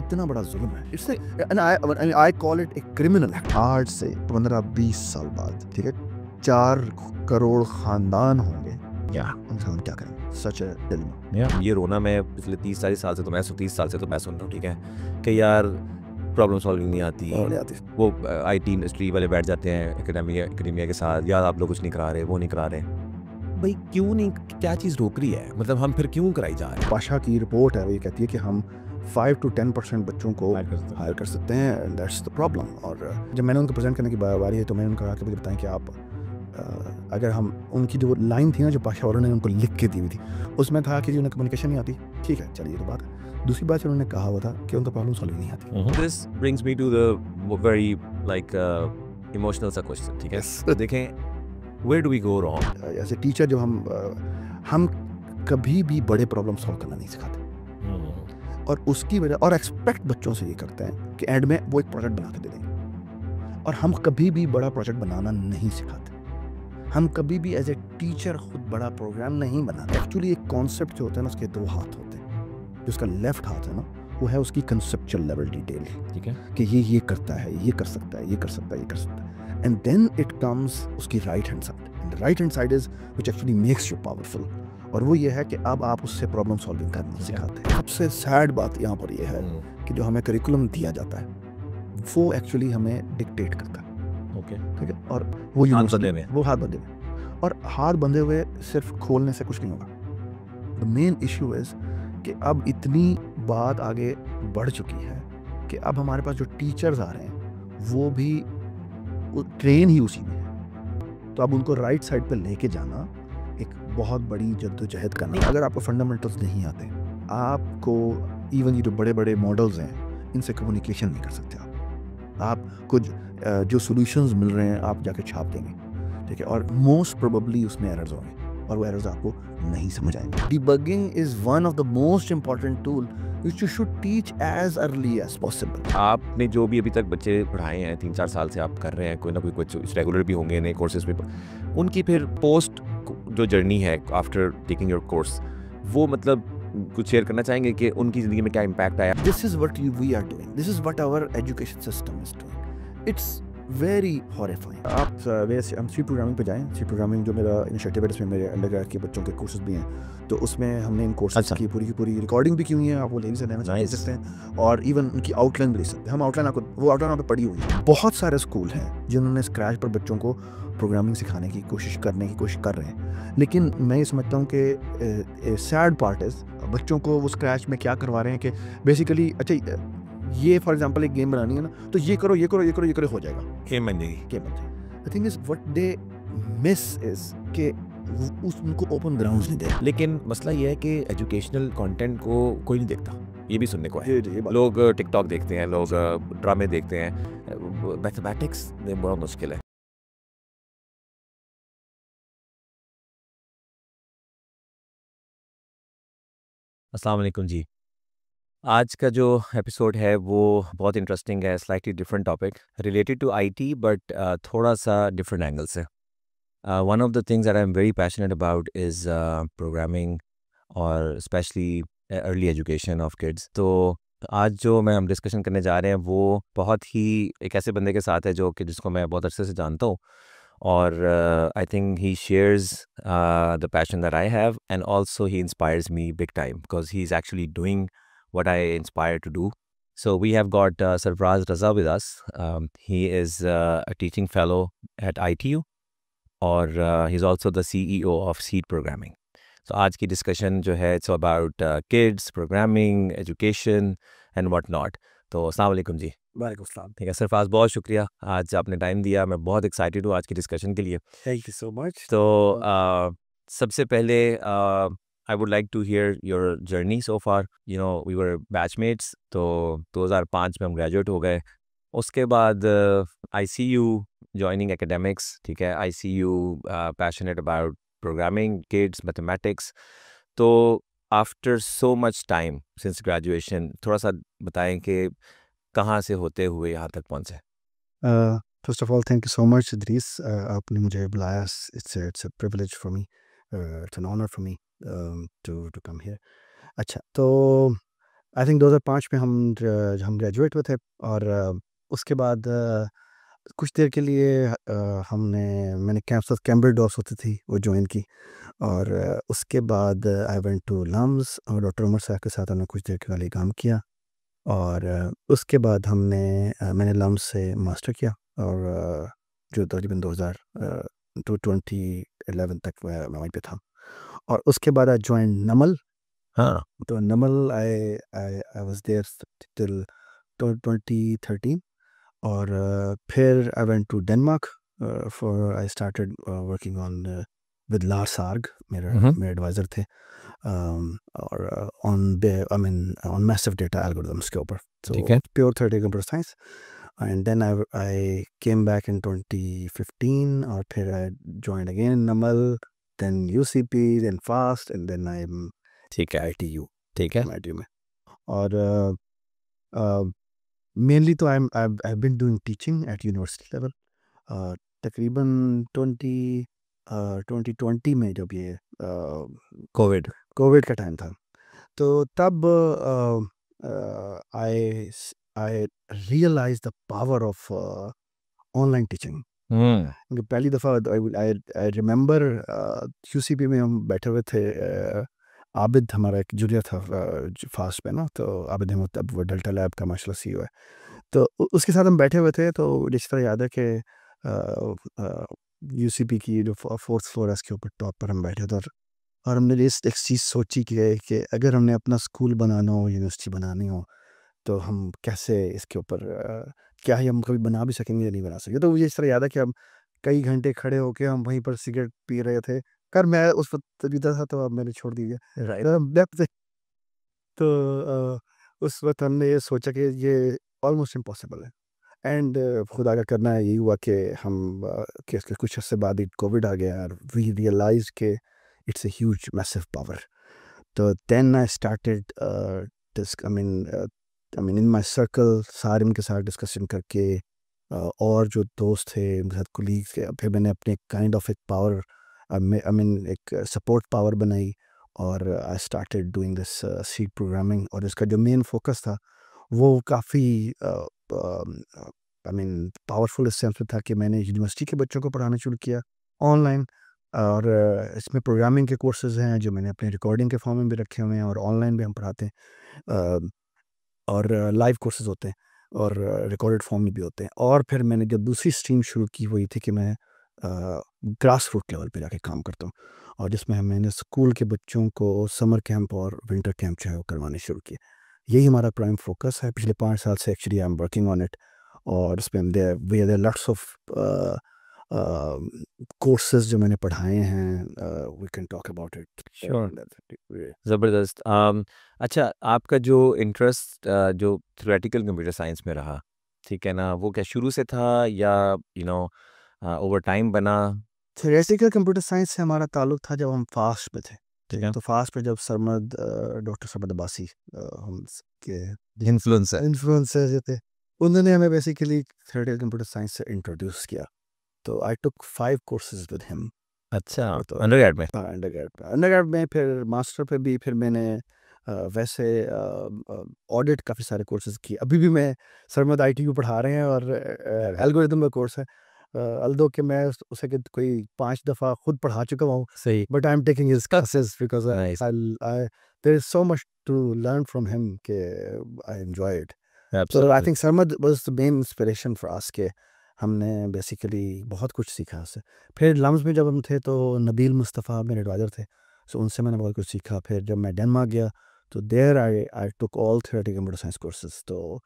कितना बड़ा जुल्म है। It's and I call it a criminal act. आज से 15-20 साल बाद, ठीक है, 4 करोड़ खानदान होंगे, उनसे हम क्या करेंगे? सच है डिलेमा। ये रोना मैं पिछले 30-40 साल से तो मैं 30 साल से तो मैं सुन रहा हूँ, ठीक है, कि यार प्रॉब्लम सॉल्विंग नहीं आती। वो आईटी इंडस्ट्री वाले बैठ जाते हैं एकेडमिया के साथ, यार आप लोग कुछ नहीं करा रहे, वो नहीं करा रहे। भाई क्यों नहीं, क्या चीज़ रोक रही है? मतलब हम फिर क्यों कराई जा रहे हैं? पाशा की रिपोर्ट है, वो ये कहती है कि हम 5 to 10% बच्चों को हायर कर सकते हैं। That's the problem. और जब मैंने उनको प्रेजेंट करने की बारी है तो मैंने उनको कहा कि मुझे बताएं कि आप अगर हम उनकी जो लाइन थी ना, जो पाशा वालों ने उनको लिख के दी हुई थी, उसमें था कि जी उन्हें कम्युनिकेशन नहीं आती। ठीक है, चलिए, तो बात है। दूसरी बात उन्होंने कहा हुआ था कि उनका प्रॉब्लम सॉल्व नहीं आती। This brings me to the very like emotional सा क्वेश्चन, ठीक है। देखें, where do we go wrong? As a teacher जो हम कभी भी बड़े प्रॉब्लम सॉल्व करना नहीं सिखाते, और उसकी वजह और एक्सपेक्ट बच्चों से ये करते हैं कि एंड में वो एक प्रोजेक्ट बना के दे देंगे, और हम कभी भी बड़ा प्रोजेक्ट बनाना नहीं सिखाते। हम कभी भी एज ए टीचर खुद बड़ा प्रोग्राम नहीं बनाते। एक्चुअली एक कॉन्सेप्ट जो होता है ना, उसके 2 हाथ होते हैं। जो उसका लेफ्ट हाथ है ना, वो है उसकी कंसेप्चुअल लेवल डिटेल, ठीक है, कि ये करता है, ये कर सकता है, ये कर सकता है, ये कर सकता है। एंड देन इट कम्स उसकी right hand side, and the right hand side is which actually makes you powerful, और वो ये है कि अब आप उससे प्रॉब्लम सॉल्विंग करना सिखाते हैं। सबसे सैड बात यहाँ पर ये है कि जो हमें करिकुलम दिया जाता है वो एक्चुअली हमें डिक्टेट करता है। ओके, ठीक है, और वो हाथ बंधे हुए, वो हाथ बंधे हुए, और हाथ बंधे हुए सिर्फ खोलने से कुछ नहीं होगा। द मेन इशू इज कि अब इतनी बात आगे बढ़ चुकी है कि अब हमारे पास जो टीचर्स आ रहे हैं वो भी ट्रेन ही उसी में है। तो अब उनको राइट साइड पे लेके जाना एक बहुत बड़ी जद्दोजहद करना। अगर आपको फंडामेंटल्स नहीं आते, आपको इवन ये जो बड़े बड़े मॉडल्स हैं इनसे कम्युनिकेशन नहीं कर सकते। आप कुछ जो सॉल्यूशंस मिल रहे हैं आप जाके छाप देंगे, ठीक है, और मोस्ट प्रोबेबली उसमें एरर्स होंगे और वो एरर्स आपको नहीं समझ आएंगे। Debugging is one of the most important tool which you should teach as early as possible. आपने जो भी अभी तक बच्चे पढ़ाए हैं 3-4 साल से आप कर रहे हैं, कोई ना कोई कुछ रेगुलर भी होंगे नए कोर्सेज में, उनकी फिर पोस्ट जो जर्नी है आफ्टर टेकिंग योर कोर्स, वो मतलब कुछ शेयर करना चाहेंगे कि उनकी ज़िंदगी में क्या इम्पैक्ट आया? This is what we are doing. This is what our education system is doing. It's very horrifying. आप वैसे हम सी प्रोग्रामिंग पे जाएं। सी प्रोग्रामिंग जो मेरा इनिशिएटिव है, इसमें मेरे अंडरग्रेड के बच्चों के कोर्सेज भी हैं, तो उसमें हमने इन कोर्सेज की पूरी की पूरी रिकॉर्डिंग भी की हुई है। आप वो ले सकते हैं, और इवन उनकी आउटलाइन भी ले सकते हैं। हम आउटलाइन आपको, वो आउटलाइन आप पे पड़ी हुई है। बहुत सारे स्कूल हैं जिन्होंने स्क्रैच पर बच्चों को प्रोग्रामिंग सिखाने की कोशिश कर रहे हैं, लेकिन मैं ये समझता हूँ कि सैड पार्ट इज बच्चों को वो स्क्रैच में क्या करवा रहे हैं कि बेसिकली, अच्छा ये फॉर एग्जांपल एक गेम बनानी है ना, तो ये करो ये करो ये करो ये करो, हो जाएगा, गेम बन जाएगी। The thing is what they miss is कि उनको ओपन ग्राउंड्स नहीं दे। लेकिन मसला ये है कि एजुकेशनल कंटेंट को कोई नहीं देखता, ये भी सुनने को है। ये बात। लोग टिकटॉक देखते हैं, लोग ड्रामे देखते हैं, मैथमेटिक्स में बहुत मुश्किल है। अस्सलाम वालेकुम जी। आज का जो एपिसोड है वो बहुत इंटरेस्टिंग है, slightly different topic related to IT, but थोड़ा सा डिफरेंट एंगल से। One of the things that I am very passionate about is programming और specially early education of kids. तो आज जो हम डिस्कशन करने जा रहे हैं वो बहुत ही एक ऐसे बंदे के साथ है जो कि जिसको मैं बहुत अच्छे से जानता हूँ, और I think he shares the passion that I have, and also he inspires me big time because he is actually doing what I inspire to do. So we have got Sarfraz Raza with us. He is a teaching fellow at ITU, or he's also the CEO of Seed Programming. So आज की discussion जो है it's about kids, programming, education and what not. तो अस्सलाम वालेकुम जी। वालेकुम अस्सलाम। ठीक है सरफराज, बहुत शुक्रिया आज आपने टाइम दिया। मैं बहुत एक्साइटेड हूँ आज की डिस्कशन के लिए। Thank you so much. तो सबसे पहले I would like to hear your journey so far. You know, we were batchmates, तो 2005 में हम ग्रेजुएट हो गए। उसके बाद I see you joining academics, ठीक है, I see you passionate about programming, kids, mathematics. तो after so much time since graduation, थोड़ा सा बताएं कि कहाँ से होते हुए यहाँ तक पहुँचे। First of all thank you so much Idrees, आपने मुझे बुलाया। It's a privilege for me, it's an honour for me to come here. अच्छा, तो आई थिंक 2005 में हम ग्रेजुएट हुए थे, और उसके बाद कुछ देर के लिए मैंने कैम्ब्रिज डॉस होती थी वो ज्वाइन की, और उसके बाद आई वेंट टू लम्स, और डॉक्टर उमर साहब के साथ हमने कुछ देर के लिए काम किया, और उसके बाद मैंने लम्स से मास्टर किया, और जो तकरीबन 2011 तक मैं वहीं पे था, और उसके बाद आई ज्वाइन नमल। हाँ। तो Namal I was there till 2013, और फिर I went to Denmark for I started working on with Lars Arge, मेरे एडवाइज़र थे, और ऑन मैसिव डेटा एल्गोरिथम्स के ऊपर, ठीक तो है। Pure theoretical computer science. And then I came back in 2015, और फिर I joined again Namal, then UCP, then FAST, and then I am ठीक है। आईटीयू ठीक है। आईटीयू में। और मेनली तो I been doing teaching at university level. तकरीबन 2020 में, जब ये कोविड। कोविड का टाइम था, तो तब I I realise the power of online teaching. Hmm. क्योंकि पहली दफ़ा आई रिमेंबर यूसीपी में हम बैठे हुए थे, आबिद हमारा एक जूनियर था फास्ट में ना, तो आबिद अहमद, अब वो डेल्टा लैब का माशाल्लाह सीईओ है। तो उसके साथ हम बैठे हुए थे, तो जिस तरह याद है कि यूसीपी की जो फोर्थ फ्लोर है उसके ऊपर टॉप पर हम बैठे थे, और हमने एक चीज़ सोची कि अगर हमने अपना स्कूल बनाना हो, यूनिवर्सिटी बनानी हो, तो हम कैसे इसके ऊपर क्या ही हम कभी बना भी सकेंगे या नहीं बना सकेंगे। तो मुझे इस तरह याद है कि हम कई घंटे खड़े होके हम वहीं पर सिगरेट पी रहे थे। खैर मैं उस वक्त पीता था, तो अब मैंने छोड़ दिया। राइट। तो उस वक्त हमने ये सोचा कि ये ऑलमोस्ट इम्पॉसिबल है, एंड खुदा का करना यही हुआ कि कि इसके कुछ अर्से बाद ही कोविड आ गया, और वी रियलाइज के it's a huge massive power. तो then I started in my circle सारे उनके साथ डिस्कशन करके, और जो दोस्त थे उनके साथ कोलीग्स के, फिर मैंने अपने काइंड ऑफ एक पावर, एक सपोर्ट पावर बनाई, और I started doing this C programming, और इसका जो मेन फोकस था वो काफ़ी पावरफुल इस सेंस में था कि मैंने यूनिवर्सिटी के बच्चों को पढ़ाना शुरू किया ऑनलाइन, और इसमें प्रोग्रामिंग के कोर्सेज हैं जो मैंने अपने रिकॉर्डिंग के फॉर्म में भी रखे हुए हैं, और ऑनलाइन भी हम पढ़ाते हैं, और लाइव कोर्सेज होते हैं, और रिकॉर्डेड फॉर्म में भी होते हैं। और फिर मैंने जब दूसरी स्ट्रीम शुरू की हुई थी कि मैं ग्रास रूट लेवल पे जाके काम करता हूँ, और जिसमें मैंने स्कूल के बच्चों को समर कैंप और विंटर कैंप जो है वो करवाने शुरू किए। यही हमारा प्राइम फोकस है पिछले 5 साल से, actually I am working on it. और इसमें देयर लॉट्स ऑफ कोर्सेज जो मैंने पढ़ाए हैं, we can talk about it. Sure. ज़बरदस्त। अच्छा, आपका जो इंटरेस्ट जो थ्योरेटिकल कंप्यूटर साइंस में रहा, ठीक है ना, वो क्या शुरू से था या ओवर टाइम बना? थ्योरेटिकल कंप्यूटर साइंस से हमारा ताल्लुक था जब हम फास्ट में थे। ठीक है। तो फास्ट में जब डॉक्टर सरमद अब्बासी, हम के इन्फ्लुएंस है। इन्फ्लुएंसर जो थे, उन्होंने हमें बेसिकली थ्योरेटिकल कंप्यूटर साइंस से इंट्रोड्यूस किया। तो आई टुक 5 कोर्सेज विद हिम। अच्छा, तो अंडरग्रेड में? अंडरग्रेड में, फिर मास्टर पे भी फिर मैंने वैसे ऑडिट काफ़ी सारे कोर्सेज किए। अभी भी मैं सरमद आईटीयू पढ़ा रहे हैं, और एल्गोरिदम का कोर्स है, अल्दो कि मैं उसे कोई 5 दफ़ा खुद पढ़ा चुका हूँ, सही। But I am taking his classes because nice. I there is so much to learn from him कि आई एंजॉय इट। तो I absolutely. Think Sarmad was the main inspiration for us के हमने बेसिकली बहुत कुछ सीखा उससे। फिर लम्स में जब हम थे, तो नबील मुस्तफ़ा मेरे एडवाइज़र थे, सो उनसे मैंने बहुत कुछ सीखा। फिर जब मैं डेनमार्क गया, तो there I I took all theoretical computer science courses, तो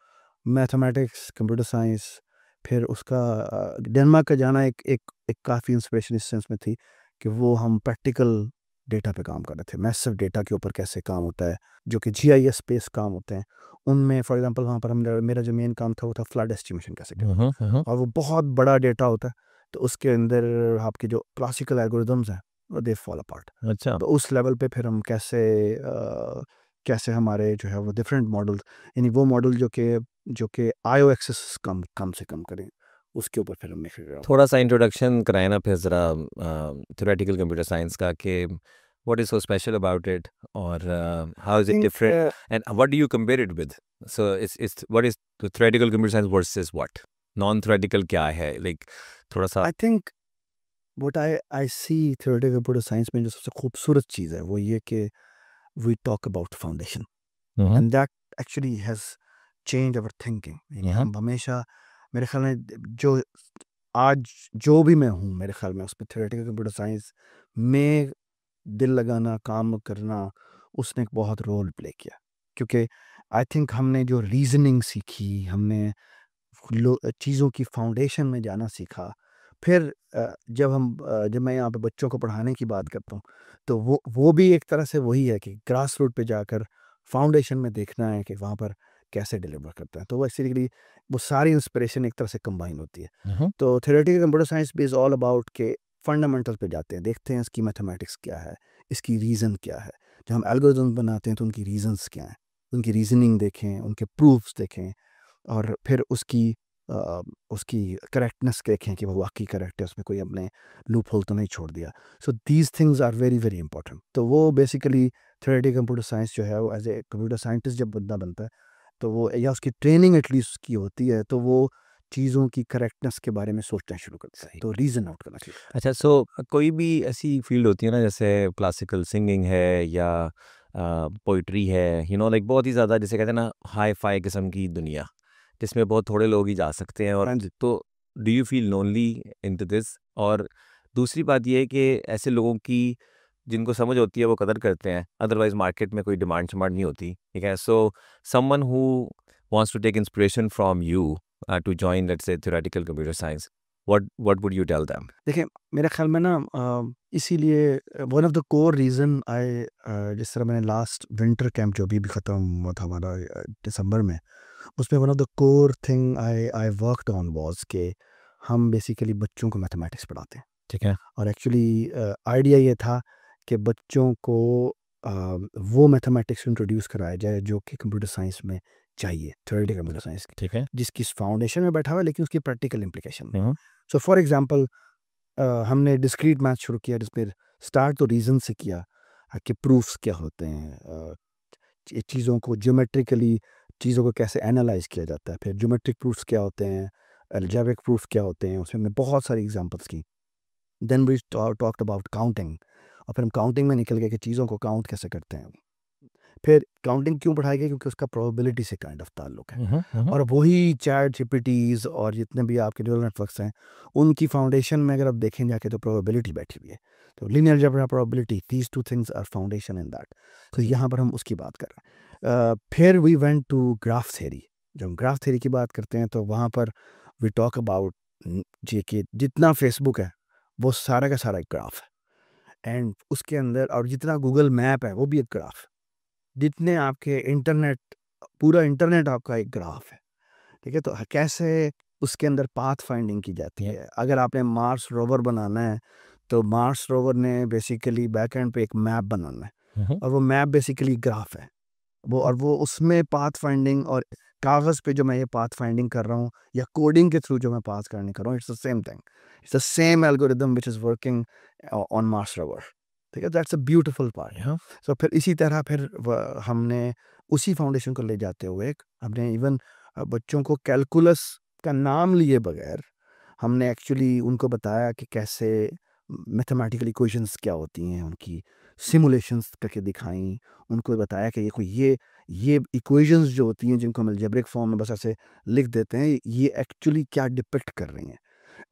मैथमेटिक्स, कंप्यूटर साइंस। फिर उसका डेनमार्क का जाना एक एक एक काफ़ी इंस्पिरेशन इस सेंस में थी कि वो हम प्रैक्टिकल डेटा पे काम कर रहे थे, मैसिव डेटा के ऊपर कैसे काम होता है, जो कि जीआईएस बेस्ड काम होते हैं उनमें। फॉर एग्जांपल वहाँ पर मेरा जो मेन काम था वो था फ्लड एस्टिमेशन कैसे करना, और वो बहुत बड़ा डेटा होता है, तो उसके अंदर आपके जो क्लासिकल एल्गोरिदम्स हैं वो दे फॉल अपार्ट। अच्छा। तो उस लेवल पे फिर हम कैसे हमारे जो है वो डिफरेंट मॉडल, यानी वो मॉडल जो कि आईओ एक्सेस कम कम से कम करें, उसके ऊपर फिर हमने फिगर आउट। थोड़ा सा इंट्रोडक्शन कराए ना फिर ज़रा थ्योरेटिकल कंप्यूटर साइंस का, कि What is so special about it, or how is it think different, and what do you compare it with? So it's what is the theoretical computer science versus what non-theoretical क्या है, like थोड़ा सा. I think what I see theoretical computer science में जो सबसे खूबसूरत चीज़ है वो ये कि we talk about foundation hmm. And that actually has change our thinking. यानी हम्म. हम हमेशा मेरे ख्याल में जो आज जो भी मैं हूँ मेरे ख्याल में उसमें थ्योरेटिकल कंप्यूटर साइंस में दिल लगाना काम करना उसने एक बहुत रोल प्ले किया, क्योंकि आई थिंक हमने जो रीजनिंग सीखी, हमने चीज़ों की फाउंडेशन में जाना सीखा। फिर जब मैं यहाँ पे बच्चों को पढ़ाने की बात करता हूँ तो वो भी एक तरह से वही है कि ग्रास रूट पे जाकर फाउंडेशन में देखना है कि वहाँ पर कैसे डिलीवर करता है। तो वो बेसिकली वो सारी इंस्पिरेशन एक तरह से कंबाइन होती है। हम्म. तो थ्योरेटिकल कंप्यूटर साइंस भी इज़ ऑल अबाउट के फंडामेंटल पे जाते हैं, देखते हैं इसकी मैथमेटिक्स क्या है, इसकी रीज़न क्या है। जब हम एल्गोरिथम बनाते हैं तो उनकी रीज़न्स क्या हैं, उनकी रीजनिंग देखें, उनके प्रूफ्स देखें और फिर उसकी करेक्टनेस देखें कि वो वाकई करेक्ट है, उसमें कोई हमने लूप होल तो नहीं छोड़ दिया। So these things are very very important. तो वो बेसिकली थ्योरेटिकल कंप्यूटर साइंस जो है वो एज ए कंप्यूटर साइंटिस्ट जब बंदा बनता है तो वो या उसकी ट्रेनिंग एटलीस्ट उसकी होती है तो वो चीज़ों की करेक्टनेस के बारे में सोचना शुरू करता है, सही. तो रीज़न आउट करना शुरू करता अच्छा, सो कोई भी ऐसी फील्ड होती है ना, जैसे क्लासिकल सिंगिंग है या पोइट्री है, लाइक बहुत ही ज़्यादा, जैसे कहते हैं ना, हाई फाई किस्म की दुनिया, जिसमें बहुत थोड़े लोग ही जा सकते हैं, है। और हाँ जी। तो do you feel lonely into this? और दूसरी बात ये है कि ऐसे लोगों की जिनको समझ होती है वो कदर करते हैं, अदरवाइज मार्केट में कोई डिमांड शमांड नहीं होती, ठीक है? So someone who wants to take inspiration from you to join, let's say, theoretical computer science, what would you tell them? देखिए मेरे ख्याल में ना इसीलिए one of the core reason जिस तरह मैंने लास्ट विंटर कैंप जो अभी ख़त्म हुआ था हमारा दिसंबर में, उसमें one of the core thing I worked on was के हम बेसिकली बच्चों को मैथमेटिक्स पढ़ाते हैं। ठीक है. और एक्चुअली आइडिया ये था कि बच्चों को वो मैथमेटिक्स इंट्रोड्यूस कराया जाए जो कि कंप्यूटर साइंस में चाहिए, थ्योरेटिकल कंप्यूटर साइंस की, ठीक है. जिसकी फाउंडेशन में बैठा हुआ है लेकिन उसकी प्रैक्टिकल इम्प्लीकेशन नहीं। हम्म. सो फॉर एग्जांपल हमने डिस्क्रीट मैथ शुरू किया जिसमें स्टार्ट तो रीज़न से किया कि प्रूफ्स क्या होते हैं, चीज़ों को ज्योमेट्रिकली चीज़ों को कैसे एनालाइज किया जाता है, फिर ज्योमेट्रिक प्रूफ्स क्या होते हैं, अलजेब्रिक प्रूफ क्या होते हैं, उसमें हमने बहुत सारी एग्जांपल्स की। Then we talked about counting और फिर हम काउंटिंग में निकल गए कि चीज़ों को काउंट कैसे करते हैं। फिर काउंटिंग क्यों पढ़ाई गई, क्योंकि उसका प्रोबेबिलिटी से काइंड ऑफ ताल्लुक है। और वही चैट जीपीटीज और जितने भी आपके न्यूरल नेटवर्क्स हैं उनकी फाउंडेशन में अगर आप देखें जाके तो प्रोबेबिलिटी बैठी हुई है। तो linear algebra, probability, these two things are foundation in that. तो यहाँ पर हम उसकी बात कर रहे हैं। फिर we went to graph theory. जब हम ग्राफ थ्योरी की बात करते हैं तो वहाँ पर वी टॉक अबाउट जी कि जितना फेसबुक है वो सारा का सारा एक ग्राफ है, एंड उसके अंदर और जितना गूगल मैप है वो भी एक ग्राफ है, जितने आपके इंटरनेट, पूरा इंटरनेट आपका एक ग्राफ है। ठीक है, तो कैसे उसके अंदर पाथ फाइंडिंग की जाती Yeah. है। अगर आपने मार्स रोवर बनाना है तो मार्स रोवर ने बेसिकली बैक एंड पे एक मैप बनाना है हम्म. और वो मैप बेसिकली ग्राफ है। वो उसमें पाथ फाइंडिंग और कागज़ पे जो मैं ये पाथ फाइंडिंग कर रहा हूँ या कोडिंग के थ्रू जो मैं पाथ करने कर रहा हूँ, it's the same thing, it's the same algorithm which is working on Mars rover. ठीक है, that's a beautiful part. Yeah. सो फिर इसी तरह फिर हमने उसी फाउंडेशन को ले जाते हुए हमने इवन बच्चों को कैलकुलस का नाम लिए बगैर हमने एक्चुअली उनको बताया कि कैसे मैथमेटिकल इक्वेशंस क्या होती हैं, उनकी सिमुलेशंस करके दिखाई। उनको बताया कि ये इक्वेशंस जो होती हैं जिनको हम अलजेब्रिक फॉर्म में बस ऐसे लिख देते हैं, ये एक्चुअली क्या डिपिक्ट कर रही हैं।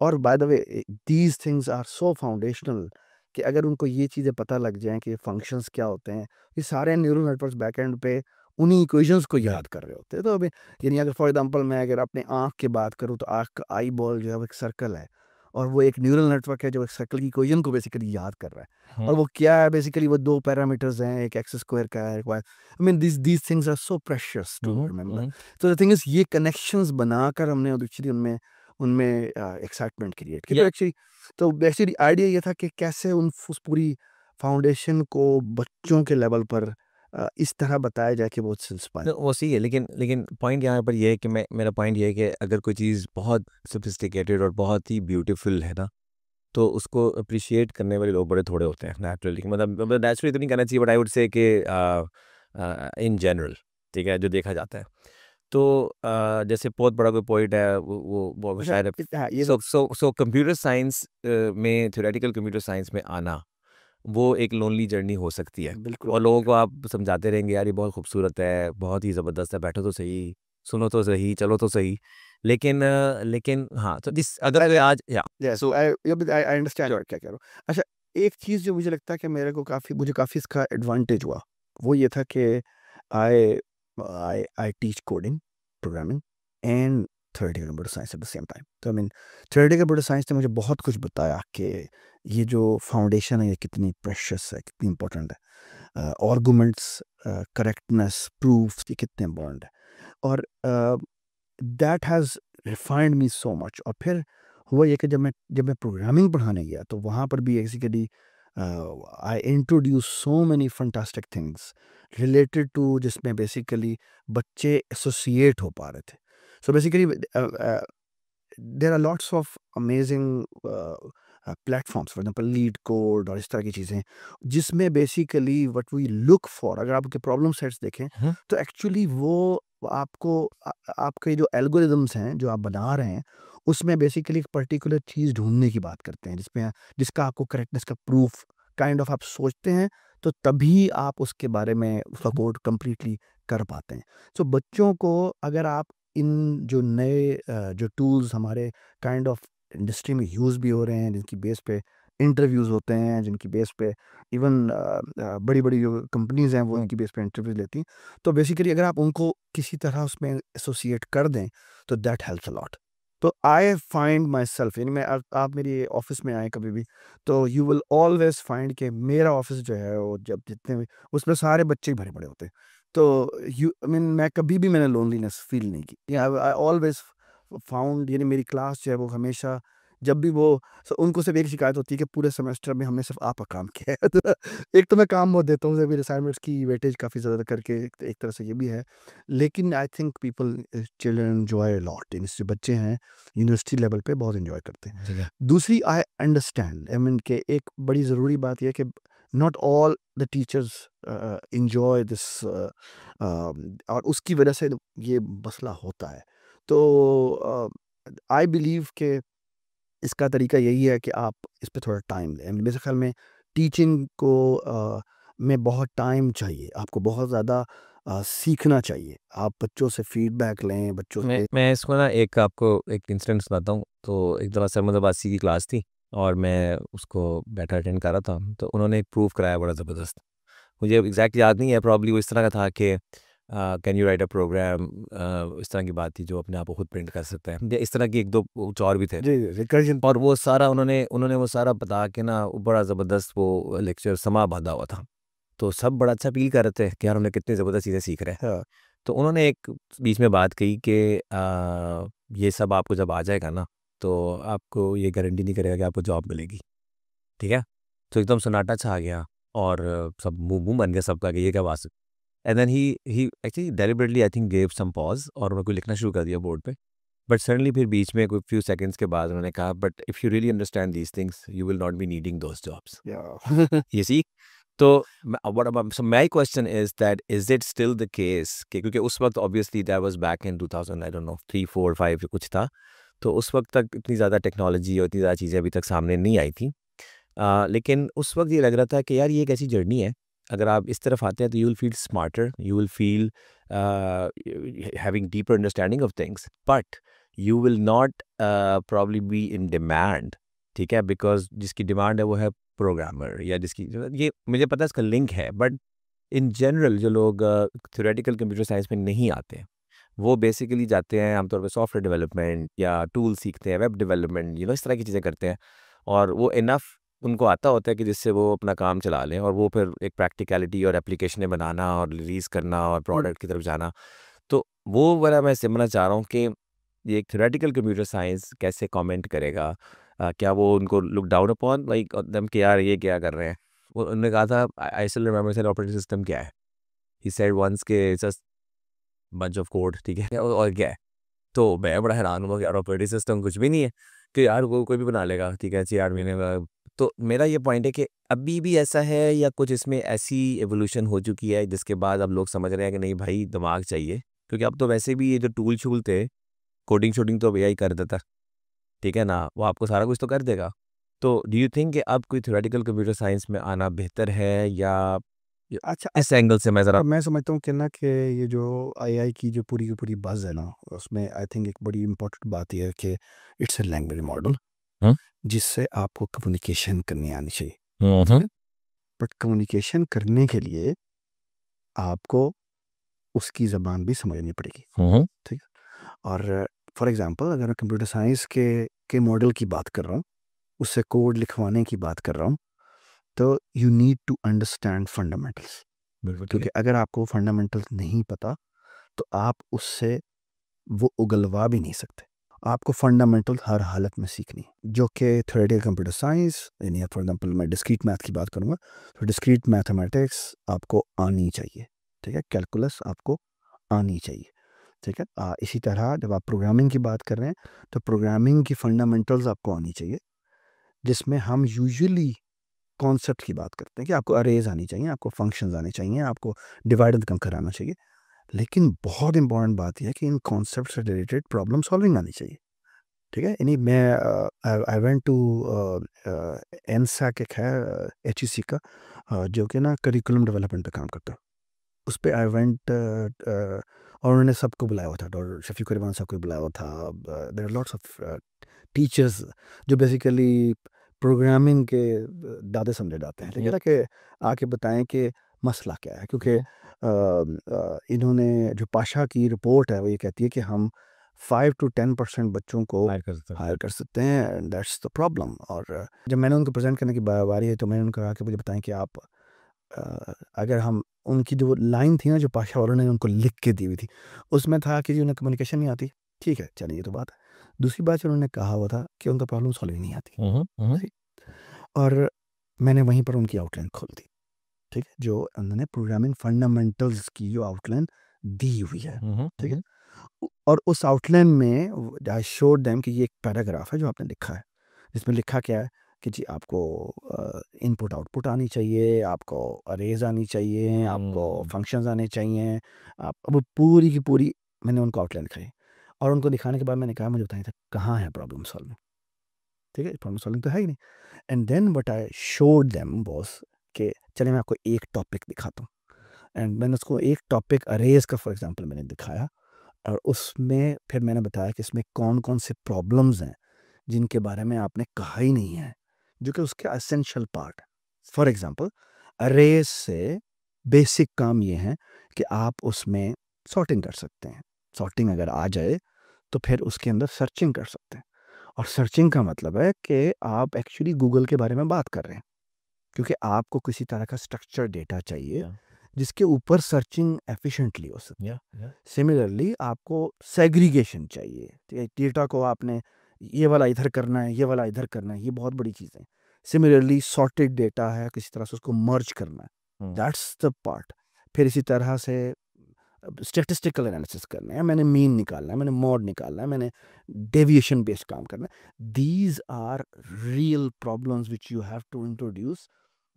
और by the way these things are so foundational कि अगर उनको ये चीज़ें पता लग जाएँ कि फंक्शंस क्या होते हैं, ये सारे न्यूरल नेटवर्क्स बैकएंड पे उन्हीं इक्वेशंस को याद कर रहे होते हैं। तो अभी यानी अगर फॉर एग्जांपल मैं अगर अपने आँख की बात करूँ तो आँख का आई बॉल जो है वो एक सर्कल है और वो एक न्यूरल नेटवर्क है जो एक सर्कल की इक्वेशन को बेसिकली याद कर रहा है। और वो क्या है, बेसिकली वो 2 पैरामीटर्स हैं, एक एक्स स्क्वायर का है, एक Y. I mean these things are so precious to remember. तो द थिंग इज़ ये कनेक्शंस बनाकर हमने एक्चुअली उनमें उनमें एक्साइटमेंट क्रिएट की। तो Yeah. एक्चुअली तो बेसिकली आइडिया ये था कि कैसे उस पूरी फाउंडेशन को बच्चों के लेवल पर इस तरह बताया जाए कि वो उससे इंस्पायर। No, वो सही है, लेकिन लेकिन पॉइंट यहाँ पर ये है कि मेरा पॉइंट ये है कि अगर कोई चीज़ बहुत सोफिस्टिकेटेड और बहुत ही ब्यूटीफुल है ना, तो उसको अप्रिशिएट करने वाले लोग बड़े थोड़े होते हैं नेचुरली। मतलब नेचुरली तो नहीं कहना चाहिए, बट आई वुड से कि इन जनरल, ठीक है, जो देखा जाता है। तो जैसे बहुत बड़ा कोई पॉइंट है, वो अच्छा शायद हाँ, ये सो कंप्यूटर साइंस में, थ्योरेटिकल कंप्यूटर साइंस में आना वो एक लोनली जर्नी हो सकती है। बिल्कुल और लोगों को आप समझाते रहेंगे यार ये बहुत खूबसूरत है, बहुत ही ज़बरदस्त है, बैठो तो सही, सुनो तो सही, चलो तो सही। लेकिन हाँ, तो दिस अगर आज या सो आई अंडरस्टैंड क्या कह रहा हूँ। अच्छा, एक चीज़ जो मुझे लगता है कि मुझे काफ़ी इसका एडवांटेज हुआ, वो ये था कि I I teach coding, programming and theoretical computer science at the same time. तो I mean theoretical computer science ने मुझे बहुत कुछ बताया कि ये जो फाउंडेशन है ये कितनी प्रेशियस है, कितनी इंपॉर्टेंट है। आर्गुमेंट्स, करेक्टनेस, प्रूफ्स, ये कितने इंपॉर्टेंट है। और that has refined me so much. और फिर हुआ ये कि जब मैं प्रोग्रामिंग पढ़ाने गया तो वहाँ पर भी basically I introduce so many fantastic things related to, जिसमें बेसिकली बच्चे एसोसिएट हो पा रहे थे। So basically there are lots of amazing platforms, for example LeetCode और इस तरह की चीज़ें, जिसमें basically what we look for, अगर आप उनके प्रॉब्लम सेट्स देखें हम्म, तो एक्चुअली वो आपको आपके जो एल्गोरिदम्स हैं जो आप बना रहे हैं, उसमें बेसिकली एक पर्टिकुलर चीज़ ढूंढने की बात करते हैं, जिसका आपको करेक्टनेस का प्रूफ काइंड ऑफ आप सोचते हैं, तो तभी आप उसके बारे में उसका कोड कंप्लीटली कर पाते हैं। सो बच्चों को अगर आप इन जो नए जो टूल्स हमारे काइंड ऑफ इंडस्ट्री में यूज़ भी हो रहे हैं, जिनकी बेस पे इंटरव्यूज़ होते हैं, जिनकी बेस पे इवन बड़ी-बड़ी जो कंपनीज़ हैं वो इनकी बेस पे इंटरव्यूज़ लेती हैं। तो बेसिकली अगर आप उनको किसी तरह उसमें एसोसिएट कर दें, तो दैट हेल्प्स अ लॉट। तो आई फाइंड माई सेल्फ, यानी मैं आप मेरी ऑफ़िस में आएँ कभी भी, तो यू विल ऑलवेज़ फाइंड कि मेरा ऑफ़िस जो है वो जब जितने भी उसमें सारे बच्चे ही भरे पड़े होते हैं। तो यू आई मीन मैं कभी भी मैंने लोनलीनेस फ़ील नहीं की। आई आई ऑलवेज़ फाउंड, यानी मेरी क्लास जो है वो हमेशा जब भी वो उनको सिर्फ़ एक शिकायत होती है कि पूरे सेमेस्टर में हमने सिर्फ़ आपका काम किया है। तो एक तो मैं काम बहुत देता हूँ, मेरे असाइनमेंट्स की वेटेज काफ़ी ज़्यादा करके एक तरह से ये भी है। लेकिन I think children enjoy a lot, यानी जो बच्चे हैं यूनिवर्सिटी लेवल पे बहुत एन्जॉय करते हैं। ठीक है। दूसरी, आई अंडरस्टैंड, आई मीन कि एक बड़ी ज़रूरी बात ये है कि not all the teachers enjoy this, और उसकी वजह से ये मसला होता है। तो आई बिलीव कि इसका तरीका यही है कि आप इस पे थोड़ा टाइम दें। मेरे ख़्याल में टीचिंग को में बहुत टाइम चाहिए, आपको बहुत ज़्यादा सीखना चाहिए। आप बच्चों से फीडबैक लें, बच्चों से मैं इसको ना एक आपको एक इंसिडेंट सुनाता हूँ। तो एक दफ़ा सर अब्बासी की क्लास थी और मैं उसको बैठा अटेंड कर रहा था, तो उन्होंने एक प्रूफ कराया बड़ा ज़बरदस्त। मुझे एग्जैक्ट याद नहीं है, प्रॉब्ली वो इस तरह का था कि can you write a program, इस तरह की बात थी जो अपने आप को खुद प्रिंट कर सकते हैं, या इस तरह की एक दो कुछ और भी थे। जी, रिकर्जन। और वो सारा उन्होंने वो सारा बता के ना, वो बड़ा ज़बरदस्त वो लेक्चर समा बांधा हुआ था। तो सब बड़ा अच्छा फ़ील कर रहे थे कि यार उन्हें कितनी ज़बरदस्त चीज़ें सीख रहे हैं। हाँ, तो उन्होंने एक बीच में बात कही कि ये सब आपको जब आ जाएगा ना, तो आपको ये गारंटी नहीं करेगा कि आपको जॉब मिलेगी, ठीक है? तो एकदम सन्नाटा छा गया और सब मुँह बन गया सबका कि ये क्या बात है। And then he actually deliberately I think gave some pause और उन्होंने कोई लिखना शुरू कर दिया बोर्ड पे। बट सडनली फिर बीच में कोई फ्यू सेकंड्स के बाद उन्होंने कहा, but if you really understand these things you will not be needing those jobs. या You see? तो what about, so my question is that is it still the case कि क्योंकि उस वक्त obviously that was back in 2000, I don't know 3 4 5 कुछ था। तो उस वक्त तक इतनी ज़्यादा टेक्नोलॉजी और इतनी ज़्यादा चीज़ें अभी तक सामने नहीं आई थी। लेकिन उस वक्त ये लग रहा था कि यार ये एक ऐसी जर्नी है, अगर आप इस तरफ आते हैं तो you will feel smarter, you will feel having deeper understanding of things, but you will not probably be in demand, ठीक है? बिकॉज जिसकी डिमांड है वो है प्रोग्रामर, या जिसकी ये मुझे पता है इसका लिंक है, बट इन जनरल जो लोग थ्योरेटिकल कंप्यूटर साइंस में नहीं आते, वो बेसिकली जाते हैं आमतौर पे सॉफ्टवेयर डेवलपमेंट या टूल सीखते हैं, वेब डेवलपमेंट, इस तरह की चीज़ें करते हैं। और वो इनफ उनको आता होता है कि जिससे वो अपना काम चला लें, और वो फिर एक प्रैक्टिकलिटी और एप्लीकेशनें बनाना और रिलीज़ करना और प्रोडक्ट की तरफ जाना। तो वो वाला मैं समझना चाह रहा हूँ कि ये एक थ्योरेटिकल कंप्यूटर साइंस कैसे कमेंट करेगा? क्या वो उनको look down upon like them कि यार ये क्या कर रहे हैं? वो उन्होंने कहा था, I still remember, sir operating system क्या है? ही सेड वंस के जस्ट बंच ऑफ कोड, ठीक है? और क्या है? तो मैं बड़ा हैरान हुआ कि यार ऑपरेटिंग सिस्टम कुछ भी नहीं है। कि यार वो कोई भी बना लेगा, ठीक है 6-8 महीने में। तो मेरा ये पॉइंट है कि अभी भी ऐसा है या कुछ इसमें ऐसी एवोल्यूशन हो चुकी है जिसके बाद अब लोग समझ रहे हैं कि नहीं भाई दिमाग चाहिए, क्योंकि अब तो वैसे भी ये जो टूल शूल थे, कोडिंग शोडिंग तो भैया ही कर देता, ठीक है ना, वो आपको सारा कुछ तो कर देगा। तो डू यू थिंक कि अब कोई थ्योरेटिकल कंप्यूटर साइंस में आना बेहतर है या अच्छा, इस एंगल से मैं ज़रा। अब मैं समझता हूँ कि ना कि ये जो AI की जो पूरी की पूरी बज़ है ना, उसमें आई थिंक एक बड़ी इम्पोर्टेंट बात ये है कि इट्स ए लैंग्वेज मॉडल हम्म जिससे आपको कम्युनिकेशन करनी आनी चाहिए। हम्म बट कम्युनिकेशन करने के लिए आपको उसकी ज़बान भी समझनी पड़ेगी। हम्म ठीक है। और फॉर एग्जांपल अगर मैं कंप्यूटर साइंस के मॉडल की बात कर रहा हूँ, उससे कोड लिखवाने की बात कर रहा हूँ, तो you need to understand fundamentals. बिल्कुल ठीक क्योंकि अगर आपको फंडामेंटल्स नहीं पता तो आप उससे वो उगलवा भी नहीं सकते। आपको फंडामेंटल हर हालत में सीखनी है, जो कि थ्योरेटिकल कंप्यूटर साइंस, यानी फॉर एग्जांपल मैं डिस्क्रीट मैथ की बात करूँगा, तो डिस्क्रीट मैथमेटिक्स आपको आनी चाहिए। ठीक है, कैलकुलस आपको आनी चाहिए। ठीक है, इसी तरह जब आप प्रोग्रामिंग की बात कर रहे हैं तो प्रोग्रामिंग की फंडामेंटल्स आपको आनी चाहिए, जिसमें हम यूजुअली कॉन्सेप्ट की बात करते हैं कि आपको अरेज आनी चाहिए, आपको फंक्शंस आने चाहिए, आपको डिवाइड एंड कंकर आना चाहिए। लेकिन बहुत इंपॉर्टेंट बात यह है कि इन कॉन्सेप्ट से रिलेटेड प्रॉब्लम सॉल्विंग आनी चाहिए। ठीक है, यानी मैं आई वेंट टू एनसैक, एक है HEC का, जो कि ना करिकुलम डेवलपमेंट पे काम करता है। उस पे आई वेंट और उन्होंने सबको बुलाया हुआ था, डॉक्टर शफीक रिजवान साहब को बुलाया हुआ था। There are lots of teachers जो बेसिकली प्रोग्रामिंग के दादे समझे जाते हैं। ठीक है ना, कि आके बताएं कि मसला क्या है, क्योंकि इन्होंने जो पाशा की रिपोर्ट है वो ये कहती है कि हम 5 to 10% बच्चों को हायर कर सकते हैं, दैट्स द प्रॉब्लम। और जब मैंने उनको प्रेजेंट करने की बारी है तो मैंने उनको कहा कि मुझे बताएं कि आप अगर हम उनकी जो लाइन थी ना जो पाशा वालों ने उनको लिख के दी हुई थी, उसमें था कि जी उन्हें कम्युनिकेशन नहीं आती। ठीक है, चलिए ये तो बात है। दूसरी बात जो उन्होंने कहा हुआ था कि उनका प्रॉब्लम सॉल्व नहीं आती। सही। और मैंने वहीं पर उनकी आउटलाइन खोल दी। ठीक है, जो उन्होंने प्रोग्रामिंग फंडामेंटल्स की जो आउटलाइन दी हुई है। ठीक है, और उस आउटलाइन में आई शोड देम कि ये एक पैराग्राफ है जो आपने लिखा है, जिसमें लिखा क्या है कि जी आपको इनपुट आउटपुट आनी चाहिए, आपको अरेज आनी चाहिए, आपको फंक्शंस आने चाहिए। आप अब पूरी की पूरी मैंने उनको आउटलाइन दिखाई, और उनको दिखाने के बाद मैंने कहा मुझे बताइए था कहाँ है प्रॉब्लम सॉल्विंग। ठीक है, प्रॉब्लम सॉल्विंग तो है ही नहीं। And then what I showed them boss कि चलिए मैं आपको एक टॉपिक दिखाता हूँ। एंड मैंने उसको एक टॉपिक अरेज का फॉर एग्जांपल मैंने दिखाया, और उसमें फिर मैंने बताया कि इसमें कौन-कौन से प्रॉब्लम्स हैं, जिनके बारे में आपने कहा ही नहीं है, जो कि उसके एसेंशियल पार्ट है। फॉर एग्ज़ाम्पल अरेज़ से बेसिक काम ये है कि आप उसमें सॉर्टिंग कर सकते हैं। सॉर्टिंग अगर आ जाए, तो फिर उसके अंदर सर्चिंग कर सकते हैं, और सर्चिंग का मतलब है कि आप एक्चुअली गूगल के बारे में बात कर रहे हैं, क्योंकि आपको किसी तरह का स्ट्रक्चर्ड डेटा चाहिए, जिसके ऊपर सर्चिंग एफिशिएंटली हो सके। सिमिलरली आपको सेग्रीगेशन चाहिए, ठीक है, डेटा को आपने ये वाला इधर करना है, ये वाला इधर करना है, ये बहुत बड़ी चीज़ है। सिमिलरली सॉर्टेड डेटा है, किसी तरह से उसको मर्ज करना है, दैट्स द पार्ट। फिर इसी तरह से स्टैटिस्टिकल एनालिसिस करना है, मैंने मीन निकालना है, मैंने मॉड निकालना है, मैंने डेविएशन बेस्ड काम करना है। These are real problems which you have to introduce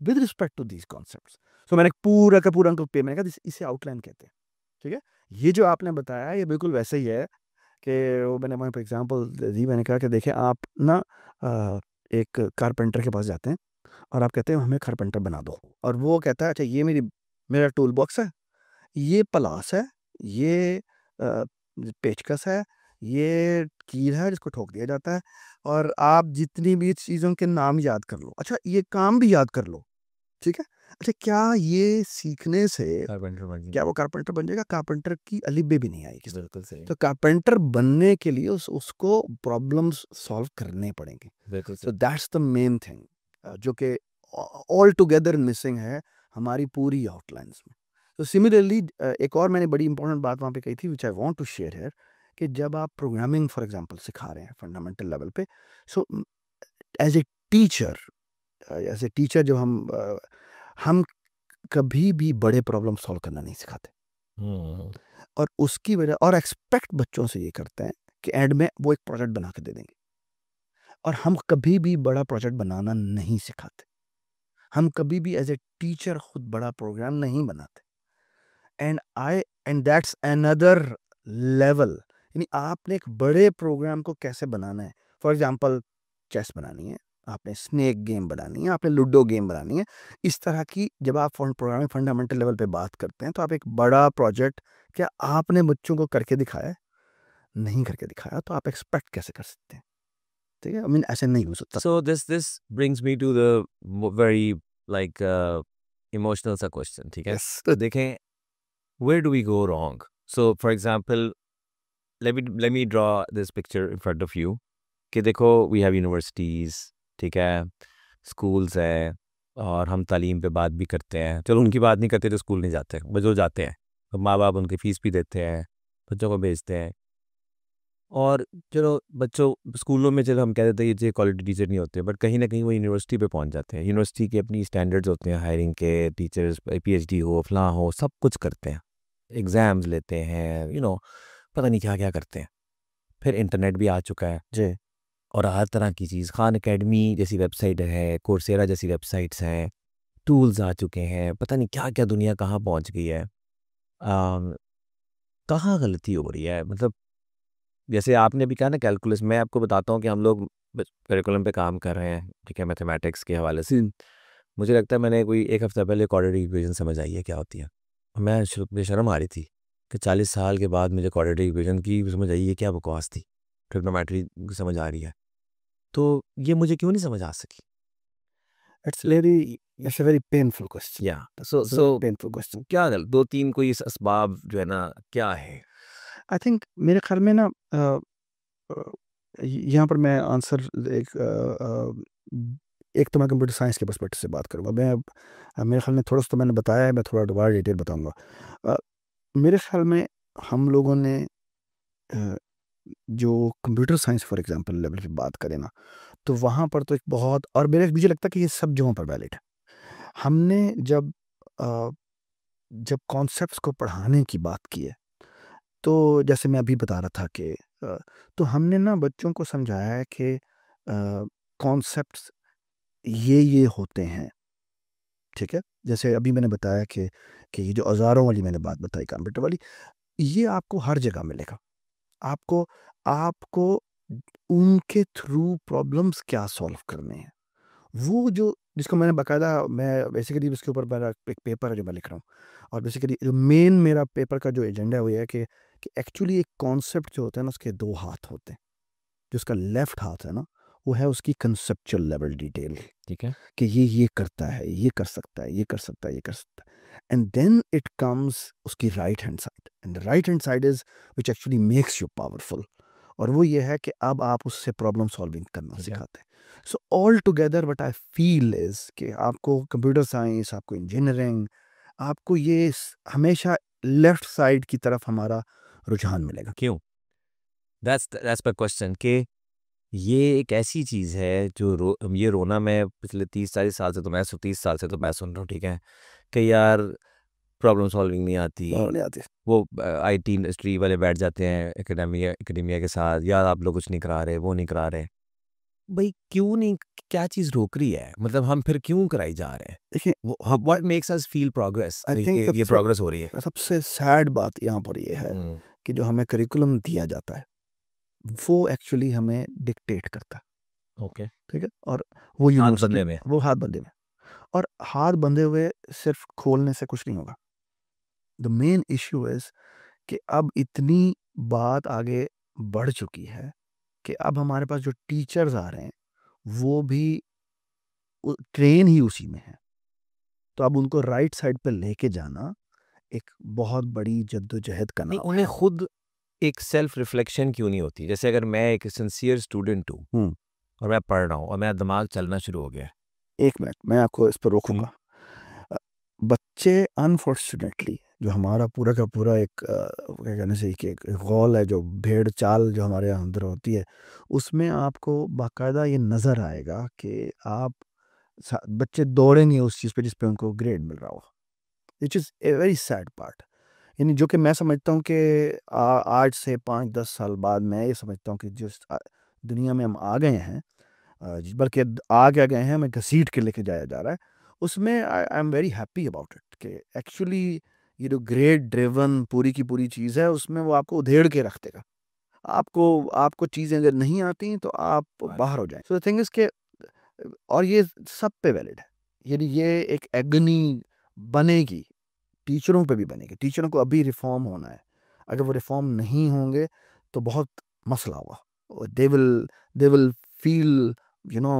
with respect to these concepts. So मैंने पूरा का पूरा उनको पे मैंने कहा इसे आउटलाइन कहते हैं। ठीक है, ये जो आपने बताया ये बिल्कुल वैसे ही है कि वो मैंने वहाँ पे एग्जांपल दी। मैंने कहा कि देखिए आप ना एक कारपेंटर के पास जाते हैं और आप कहते हैं हमें कारपेंटर बना दो, और वो कहता है अच्छा ये मेरा टूल बॉक्स है, ये पलास है, ये पेचकस है, ये कील है जिसको ठोक दिया जाता है, और आप जितनी भी चीज़ों के नाम याद कर लो, अच्छा ये काम भी याद कर लो। ठीक है, अच्छा क्या ये सीखने से कारपेंटर बन क्या वो कारपेंटर बन जाएगा? कारपेंटर की अलिबे भी नहीं आएगी। बिल्कुल सही, तो कारपेंटर बनने के लिए उसको प्रॉब्लम्स सॉल्व करने पड़ेंगे। बिल्कुल सो सही। दैट्स द मेन थिंग, जो कि ऑल टुगेदर मिसिंग है हमारी पूरी आउटलाइंस में। तो सिमिलरली एक और मैंने बड़ी इंपॉर्टेंट बात वहाँ पे कही थी which I want to share here, कि जब आप प्रोग्रामिंग फॉर एग्जांपल सिखा रहे हैं फंडामेंटल लेवल पे, सो एज ए टीचर जब हम कभी भी बड़े प्रॉब्लम सॉल्व करना नहीं सिखाते, हम्म और उसकी वजह और एक्सपेक्ट बच्चों से ये करते हैं कि एंड में वो एक प्रोजेक्ट बना के दे देंगे। और हम कभी भी बड़ा प्रोजेक्ट बनाना नहीं सिखाते, हम कभी भी एज ए टीचर खुद बड़ा प्रोग्राम नहीं बनाते। एंड दैट्स अनदर लेवल, यानी आपने एक बड़े प्रोग्राम को कैसे बनाना है। फॉर एग्जांपल चेस बनानी है, आपने स्नेक गेम बनानी है, आपने लूडो गेम बनानी है। इस तरह की जब आप प्रोग्रामिंग फंडामेंटल लेवल पे बात करते हैं तो आप एक बड़ा प्रोजेक्ट, क्या आपने बच्चों को करके दिखाया है? नहीं करके दिखाया, तो आप एक्सपेक्ट कैसे कर सकते हैं? ठीक है, आई मीन ऐसे नहीं हो सकता। So this brings me to the very like emotional सा question, ठीक है? यस, देखें, where do we go wrong? So for example, let me draw this picture in front of you कि देखो, we have universities, ठीक है, schools है, और हम तालीम पे बात भी करते हैं। चलो, उनकी बात नहीं करते तो स्कूल नहीं जाते, बस जो जाते हैं तो माँ बाप उनकी फ़ीस भी देते हैं, बच्चों को भेजते हैं। और चलो, बच्चों स्कूलों में चलो हम कह देते हैं ये क्वालिटी टीचर नहीं होते, बट कहीं ना कहीं वो यूनिवर्सिटी पे पहुंच जाते हैं। यूनिवर्सिटी के अपनी स्टैंडर्ड्स होते हैं, हायरिंग के, टीचर्स पीएचडी हो, फलां हो, सब कुछ करते हैं, एग्ज़ाम्स लेते हैं, पता नहीं क्या क्या करते हैं। फिर इंटरनेट भी आ चुका है जी, और हर तरह की चीज़, खान एकेडमी जैसी वेबसाइट है, कोर्सेरा जैसी वेबसाइट्स हैं, टूल्स आ चुके हैं, पता नहीं क्या क्या दुनिया कहाँ पहुंच गई है। अम, कहाँ गलती हो रही है? मतलब जैसे आपने अभी कहा ना कैलकुलस, मैं आपको बताता हूँ कि हम लोग करिकुलम पे काम कर रहे हैं, ठीक है, मैथमेटिक्स के हवाले से। मुझे लगता है मैंने कोई एक हफ्ता पहले क्वाड्रेटिक इक्वेशन समझ आई है क्या होती है। मैं मुझे शर्म आ रही थी कि 40 साल के बाद मुझे क्वाड्रेटिक इक्वेशन की समझ आई है, क्या बकवास थी। ट्रिग्नोमेट्री समझ आ रही है, तो ये मुझे क्यों नहीं समझ आ सकी? It's a very painful question, या सो सो पेनफुल क्वेश्चन। क्या दो तीन कोई इस असबाब जो है ना, क्या है? आई थिंक मेरे ख्याल में ना अ, यहाँ पर मैं आंसर एक तो मैं कंप्यूटर साइंस के पर्सपेक्टिव से बात करूँगा। मेरे ख्याल में थोड़ा सा तो मैंने बताया है, मैं थोड़ा दोबारा डिटेल बताऊँगा। अ, मेरे ख्याल में हम लोगों ने अ, जो computer science for example level पे बात करें ना, तो वहाँ पर तो एक बहुत, और मुझे लगता है कि ये सब जगहों पर वैलिड है। हमने अ, जब कॉन्सेप्ट्स को पढ़ाने की बात की है, तो जैसे मैं अभी बता रहा था कि तो हमने ना बच्चों को समझाया है कि कॉन्सेप्ट्स ये होते हैं, ठीक है? जैसे अभी मैंने बताया कि ये जो औज़ारों वाली मैंने बात बताई कंप्यूटर वाली, ये आपको हर जगह मिलेगा। आपको आपको उनके थ्रू प्रॉब्लम्स क्या सॉल्व करने हैं, वो जो जिसको मैंने बाकायदा, मैं बेसिकली उसके ऊपर मेरा एक पेपर है जो मैं लिख रहा हूँ। और बेसिकली जो मेन मेरा पेपर का जो एजेंडा है वो ये है कि एक्चुअली एक कॉन्सेप्ट जो होता है ना, उसके 2 हाथ होते हैं। जो उसका लेफ्ट हाथ है ना, वो है उसकी कंसेप्चुअल लेवल डिटेल, ठीक है। कि ये करता है, ये कर सकता है, ये कर सकता है, ये कर सकता है। एंड देन इट कम्स उसकी right hand side, and the right hand side is which actually makes you powerful. और वो ये है कि अब आप उससे प्रॉब्लम सॉल्विंग करना ठीक है। सिखाते हैं। So all together what I feel is कि आपको कंप्यूटर साइंस, आपको इंजीनियरिंग, आपको हमेशा लेफ्ट साइड की तरफ हमारा रुझान मिलेगा। क्यों? दैट्स माय क्वेश्चन कि ये एक ऐसी चीज़ है जो ये रोना मैं पिछले 30-40 साल से, तो मैं 30 साल से तो मैं सुन रहा हूँ, ठीक है, कि यार प्रॉब्लम सॉल्विंग नहीं आती। और नहीं आती। वो आईटी इंडस्ट्री वाले बैठ जाते हैं एकेडेमिया के साथ, यार आप लोग कुछ नहीं करा रहे, वो नहीं करा रहे। भाई क्यों नहीं, क्या चीज़ रोक रही है? मतलब हम फिर क्यों कराई जा रहे हैं? देखिए, what makes us feel progress, I think ये प्रोग्रेस हो रही है? सबसे सैड बात यहाँ पर ये है हुँ, कि जो हमें करिकुलम दिया जाता है, वो एक्चुअली हमें डिक्टेट करता है, ओके। ठीक है? और वो हाथ यूनिवर्सिटी, बदले में। वो हाथ बंधे में, और हाथ बंधे हुए सिर्फ खोलने से कुछ नहीं होगा। द मेन इश्यू इज़ कि अब इतनी बात आगे बढ़ चुकी है कि अब हमारे पास जो टीचर्स आ रहे हैं, वो भी ट्रेन ही उसी में है। तो अब उनको राइट साइड पे लेके जाना एक बहुत बड़ी जद्दोजहद का नहीं, नाम उन्हें है। खुद एक सेल्फ रिफ्लेक्शन क्यों नहीं होती? जैसे अगर मैं एक सिंसियर स्टूडेंट हूँ हम्म, और मैं पढ़ रहा हूँ और मेरा दिमाग चलना शुरू हो गया है। एक मिनट, मैं आपको इस पर हुँ। रोकूंगा। अ, बच्चे अनफॉर्चुनेटली, जो हमारा पूरा का पूरा एक क्या कहना चाहिए कि एक गौल है, जो भेड़ चाल जो हमारे अंदर होती है, उसमें आपको बाकायदा ये नज़र आएगा कि आप बच्चे दौड़ेंगे उस चीज़ पे जिस पे उनको ग्रेड मिल रहा हो, which is a very sad part. यानी जो कि मैं समझता हूँ कि आज से 5-10 साल बाद मैं ये समझता हूँ कि जिस दुनिया में हम आ गए हैं, बल्कि आ क्या गए हैं, हमें घसीट के लेके जाया जा रहा है, उसमें आई am very happy about it कि एक्चुअली ये जो ग्रेड ड्रिवन पूरी की पूरी चीज़ है, उसमें वो आपको उधेड़ के रख देगा। आपको आपको चीज़ें अगर नहीं आती तो आप बाहर हो जाएं। सो द थिंग इज़ के और ये सब पे वैलिड है, यानी ये एक एगनी बनेगी, टीचरों पे भी बनेगी। टीचरों को अभी रिफॉर्म होना है, अगर वो रिफॉर्म नहीं होंगे तो बहुत मसला होगा। They will feel you know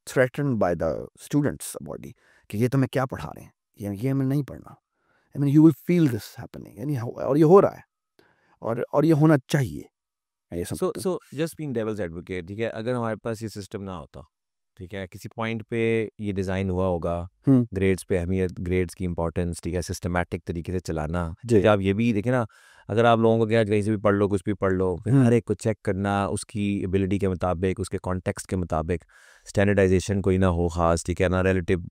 threatened by the students body कि ये तुम्हें क्या पढ़ा रहे हैं, ये हमें नहीं पढ़ना। आई mean you will feel this happening, यानी और ये हो रहा है, और ये होना चाहिए, मैं ये सो समझता हूँ। So just being devil's advocate, ठीक है, अगर हमारे पास ये सिस्टम ना होता, ठीक है, किसी पॉइंट पे ये डिज़ाइन हुआ होगा, हम्म, ग्रेड्स पे अहमियत, ग्रेड्स की इंपॉर्टेंस, ठीक है, सिस्टमैटिक तरीके से चलाना। जी, जब आप ये भी देखें ना, अगर आप लोगों को क्या कहीं से भी पढ़ लो, कुछ भी पढ़ लो, फिर हर एक को चेक करना उसकी एबिलिटी के मुताबिक, उसके कॉन्टेक्स्ट के मुताबिक, स्टैंडर्डाइजेशन कोई ना हो ख़ास, ठीक है ना, रिलेटिव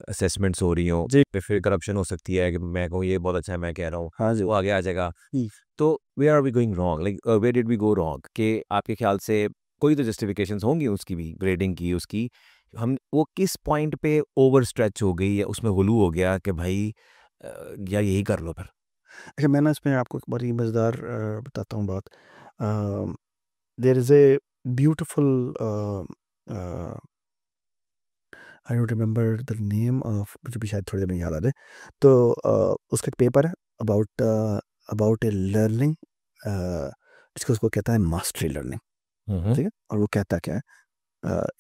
असेसमेंट्स हो रही हों, जी, फिर करप्शन हो सकती है कि मैं कहूँ ये बहुत अच्छा है, मैं कह रहा हूँ हाँ जी, वो आगे आ जाएगा। हम्म। तो where are we going wrong, like where did we go wrong, कि आपके ख्याल से कोई तो जस्टिफिकेशंस होंगी उसकी भी, ग्रेडिंग की उसकी, हम वो किस पॉइंट पे ओवर स्ट्रेच हो गई या उसमें गुलू हो गया कि भाई या यही कर लो फिर। अच्छा, मैं ना इसमें आपको एक बड़ी मज़ेदार बताता हूँ बात। There is a beautiful, I don't remember the name of, मुझे भी शायद थोड़ी देर में याद आ जाए। तो उसका एक पेपर है अबाउट अबाउट ए लर्निंग, जिसको उसको कहता है मास्टरी लर्निंग, हम्म। ठीक है। और वो कहता क्या है,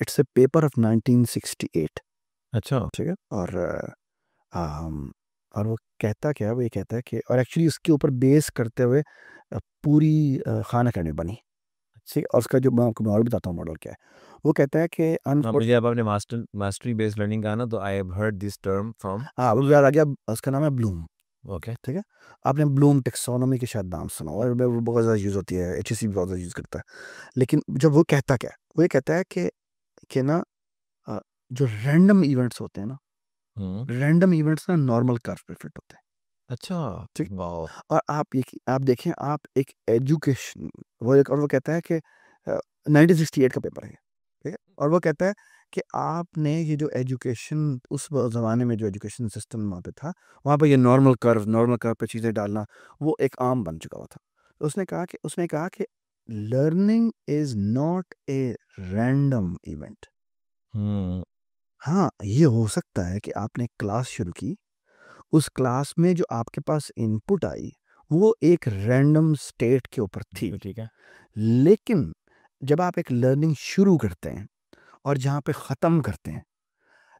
इट्स ए पेपर ऑफ 1968, अच्छा। ठीक है। अम, और वो कहता क्या है, वो ये कहता है कि, और एक्चुअली उसके ऊपर बेस करते हुए पूरी खान अकेडमी बनी, ठीक है। और उसका जो मैं आपको मॉडल बताता हूँ, मॉडल क्या है, वो कहता है कि हाँ, मुझे अब आपने मास्टरी बेस्ड लर्निंग कहा ना, तो I have heard this term from. हाँ, वो याद आ गया, उसका नाम है ब्लूम, ओके। ठीक है। आपने ब्लूम टेक्सोनोमी के शायद नाम सुना होगा, वो बहुत ज़्यादा यूज़ होती है, HEC भी बहुत ज़्यादा यूज़ करता है। लेकिन जब वो कहता क्या है, वो ये कहता है कि ना, अ, जो रैंडम इवेंट्स होते हैं ना, हम्म। रैंडम इवेंट्स ना नॉर्मल कर्व पे फिट होते हैं, अच्छा। ठीक। वाओ। और आप देखें, आप एक एजुकेशन, वो एक, और वो कहता है कि 1968 का पेपर है ये, ठीक है। और वो कहता है कि आपने ये जो एजुकेशन, उस ज़माने में जो एजुकेशन सिस्टम वहाँ पे था, वहाँ पे ये नॉर्मल कर्व पे चीज़ें डालना वो एक आम बन चुका हुआ था। तो उसने कहा कि learning is not a random event. Hmm. हाँ, ये हो सकता है कि आपने क्लास शुरू की, उस क्लास में जो आपके पास इनपुट आई, वो एक रैंडम स्टेट के ऊपर थी। ठीक है। लेकिन जब आप एक लर्निंग शुरू करते हैं और जहाँ पे ख़त्म करते हैं,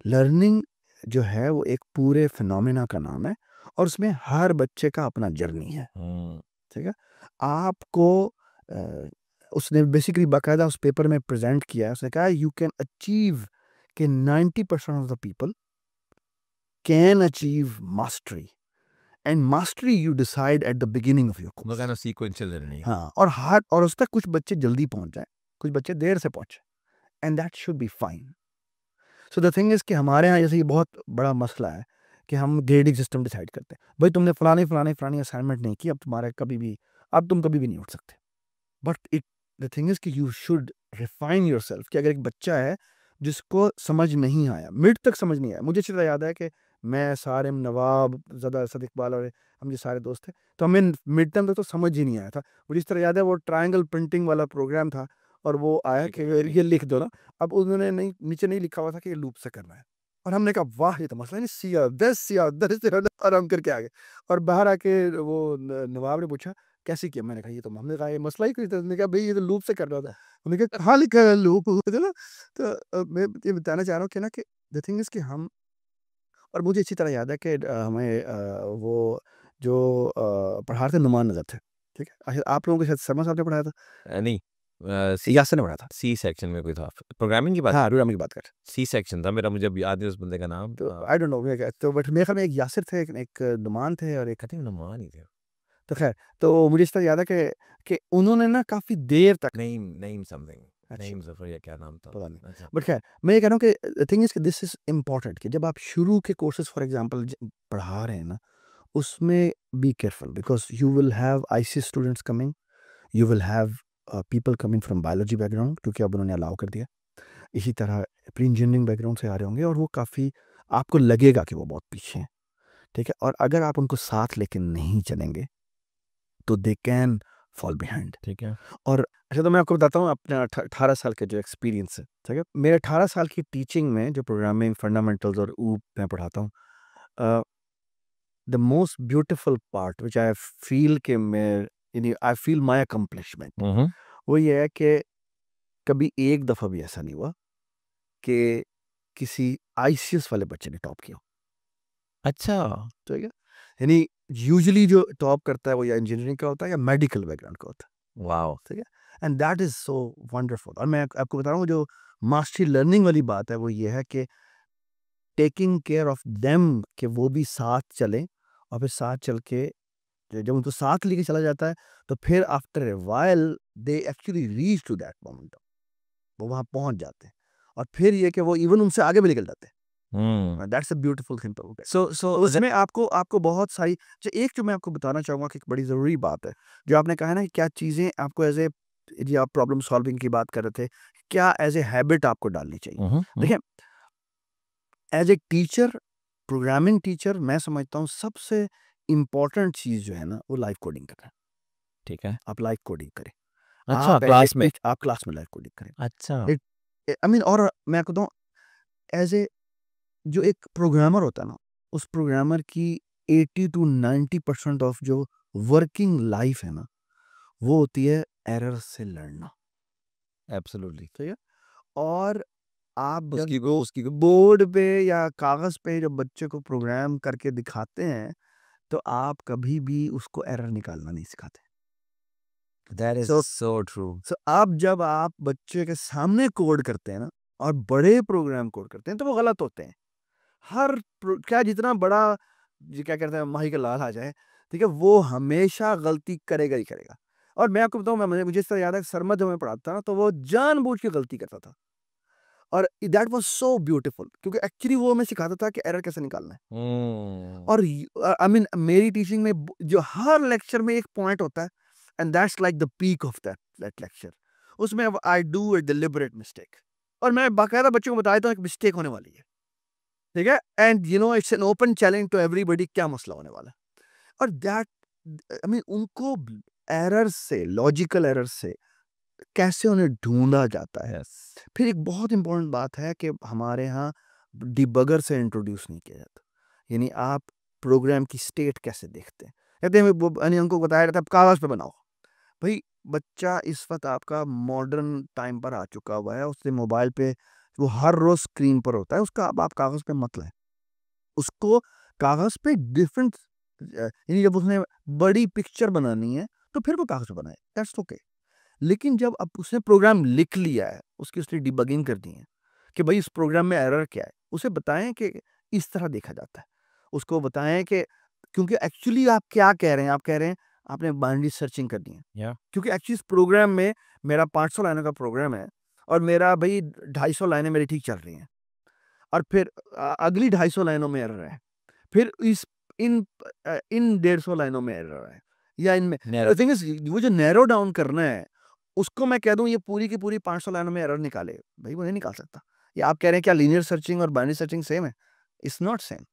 लर्निंग जो है वो एक पूरे फिनोमेना का नाम है, और उसमें हर बच्चे का अपना जर्नी है, हम्म। ठीक है। आपको अ, उसने बेसिकली बाकायदा उस पेपर में प्रेजेंट किया है, उसने कहा यू कैन अचीव कि 90% of the people can achieve mastery, and mastery you decide at the beginning of your know course. Kind of sequential learning. हाँ, और उस तक कुछ बच्चे जल्दी पहुंच जाएं, कुछ बच्चे देर से पहुंचे, and that should be fine. So the thing is कि हमारे यहाँ जैसे ये बहुत बड़ा मसला है कि हम ग्रेडिंग सिस्टम डिसाइड करते हैं, भाई तुमने फलानी असाइनमेंट नहीं की, अब तुम कभी भी नहीं उठ सकते। But it the thing is कि you should refine yourself, कि अगर एक बच्चा है जिसको समझ नहीं आया, मिड तक समझ नहीं आया, मुझे अच्छी तरह याद है कि मैं, सारिम, नवाब, ज़्यादा असद इकबाल और हम जो सारे दोस्त थे, तो हमें मिड टर्म तक तो समझ ही नहीं आया था। मुझे इस तरह याद है वो ट्रायंगल प्रिंटिंग वाला प्रोग्राम था, और वो आया ठीक कि है। ये लिख दो ना। अब उन्होंने नहीं, नीचे नहीं लिखा हुआ था कि ये लूप से करना है, और हमने कहा वाह ये तो मसला नहीं, सिया दस से आराम करके आ गए। और बाहर आके वो नवाब ने पूछा कैसे किया, मैंने कहा ये तो, हमने कहा ये मसला ही कोई था, उसने कहा भाई ये तो लूप से कर रहा था। उन्होंने कहा कहाँ लिखा है लूप, है ना। तो मैं ये बताना चाह रहा हूँ कि ना, कि द थिंग इज कि हम, और मुझे अच्छी तरह याद है कि हमें वो जो पढ़ा रहे थे नुमान नज़र थे, ठीक है। अच्छा, आप लोगों के साथ शर्मा साहब ने पढ़ाया था, नहीं, यासर ने पढ़ाया था। सी सेक्शन में कोई था, प्रोग्रामिंग की बात। हाँ, रूरामी की बात कर रहे हैं। सी सेक्शन था मेरा, मुझे अब याद नहीं उस बंदे का नाम। तो आई डोंट नो, तो बट मेरे ख्याल में एक यासिर थे, एक नुमान थे, और एक, आई थिंक नुमान ही थे। तो खैर, तो मुझे इस तरह याद है कि उन्होंने ना काफ़ी देर तक, नेम नेम समथिंग, अच्छा, नेम जफर या क्या नाम था। पता नहीं। अच्छा। बट खैर, मैं ये कह रहा हूँ कि थिंग इज़ कि दिस इज़ इम्पोर्टेंट कि जब आप शुरू के कोर्सेज़ फॉर एग्ज़ाम्पल पढ़ा रहे हैं ना, उसमें be careful, because you will have IC students coming, you will have people coming from biology background, क्योंकि अब उन्होंने अलाउ कर दिया। इसी तरह प्री इंजीनियरिंग बैकग्राउंड से आ रहे होंगे और वो काफ़ी आपको लगेगा कि वो बहुत पीछे हैं, ठीक है? और अगर आप उनको साथ लेके नहीं चलेंगे तो दे कैन फॉल बिहाइंड, ठीक है। और अच्छा तो मैं आपको बताता हूँ अपने 18 साल के जो एक्सपीरियंस है, ठीक है? मेरे 18 साल की टीचिंग में जो प्रोग्रामिंग फंडामेंटल्स और ऊप मैं पढ़ाता हूँ, the most beautiful part which I feel कि मैं यानी आई फील माय अकम्प्लिशमेंट, हम्म। वो ये है कि कभी एक दफ़ा भी ऐसा नहीं हुआ कि किसी आईसीएस वाले बच्चे ने टॉप किया, अच्छा। ठीक है? यानी यूजुअली जो टॉप करता है वो या इंजीनियरिंग का होता है या मेडिकल बैकग्राउंड का होता है, वाओ। ठीक है? And that is so wonderful. और मैं आपको बता रहा हूँ जो मास्टरी लर्निंग वाली बात है वो ये है कि टेकिंग केयर ऑफ देम, कि वो भी साथ चलें, और फिर साथ चल के जब उनको साथ लेके चला जाता है तो फिर after a while they actually reach to that moment, वो वहाँ पहुँच जाते हैं और फिर ये कि वो इवन उनसे आगे भी निकल जाते हम्म। हैं। That's a beautiful thing about it. So तो उसमें आपको आपको बहुत सारी जो एक जो मैं आपको बताना चाहूँगा कि एक बड़ी ज़रूरी बात है, जो आपने कहा है ना कि क्या चीज़ें आपको एज़ ए, जी आप प्रॉब्लम सॉल्विंग की बात कर रहे थे, क्या एज़ ए हैबिट आपको डालनी चाहिए? देखिए, as a teacher, programming teacher मैं समझता हूँ सबसे इम्पोर्टेंट चीज़ जो है ना वो लाइव कोडिंग करना है। ठीक है। आप लाइव कोडिंग करें। अच्छा, आप एज़ ए क्लास में। टीच आप क्लास में लाइव कोडिंग करें। अच्छा। इट आई मीन, और मैं आपको बताऊँ एज़ ए जो एक प्रोग्रामर होता है ना, उस प्रोग्रामर की 80 टू 90% ऑफ जो वर्किंग लाइफ है ना, वो होती है एरर से लड़ना, एब्सोल्युटली। ठीक है? और आप जब उसकी बोर्ड पे या कागज़ पे जब बच्चे को प्रोग्राम करके दिखाते हैं, तो आप कभी भी उसको एरर निकालना नहीं सिखाते। That is so so true. अब जब आप बच्चे के सामने कोड करते हैं ना और बड़े प्रोग्राम कोड करते हैं, तो वो गलत होते हैं। क्या जितना बड़ा जी क्या कहते हैं माही का लाल आ जाए, ठीक है, वो हमेशा गलती करेगा ही करेगा। और मैं आपको बताऊं, मैं मुझे इस तरह याद है सरमद जब मैं पढ़ाता था ना, तो वो जानबूझ के गलती करता था, और दैट वाज सो ब्यूटीफुल क्योंकि एक्चुअली वो हमें सिखाता था कि एरर कैसे निकालना है। हम्म। और आई मीन मेरी टीचिंग में जो हर लेक्चर में एक पॉइंट होता है, and that's like the peak of that lecture. उसमें I do a deliberate mistake, और मैं बाकायदा बच्चों को बताया था एक मिस्टेक होने वाली है, ठीक है? And you know it's an open challenge to everybody, क्या मसला होने वाला है। और दैट आई मीन उनको एरर से, लॉजिकल एरर से कैसे उन्हें ढूंढा जाता है। यस। फिर एक बहुत इंपॉर्टेंट बात है कि हमारे यहाँ डिबगर से इंट्रोड्यूस नहीं किया जाता, यानी आप प्रोग्राम की स्टेट कैसे देखते हैं, कहते हैं वो यानी उनको बताया जाता है कागज़ पे बनाओ। भाई, बच्चा इस वक्त आपका मॉडर्न टाइम पर आ चुका हुआ है, उससे मोबाइल पे वो हर रोज स्क्रीन पर होता है, उसका अब आप कागज़ पे मत लाएं। उसको कागज़ पे डिफरेंट यानी जब उसने बड़ी पिक्चर बनानी है, तो फिर वो कागज़ पे बनाए, दैट्स ओके। लेकिन जब अब उसने प्रोग्राम लिख लिया है, उसकी उसने डिबगिंग कर दी है कि भाई इस प्रोग्राम में एरर क्या है, उसे बताएं कि इस तरह देखा जाता है। उसको बताएं कि क्योंकि एक्चुअली आप क्या कह रहे हैं, आप कह रहे हैं आपने बाइनरी सर्चिंग करनी है, या। क्योंकि एक्चुअली इस प्रोग्राम में मेरा 500 लाइनों का प्रोग्राम है, और मेरा भाई 250 लाइनें मेरी ठीक चल रही हैं, और फिर अगली 250 लाइनों में एरर है, फिर इन 150 लाइनों में एरर है, या इनमें नैरो। थिंग इज वो जो नैरो डाउन करना है, उसको मैं कह दूं ये पूरी की पूरी 500 लाइनों में एरर निकाले, भाई वो नहीं निकाल सकता। ये आप कह रहे हैं क्या लीनियर सर्चिंग और बाइनरी सर्चिंग सेम है? It's not same.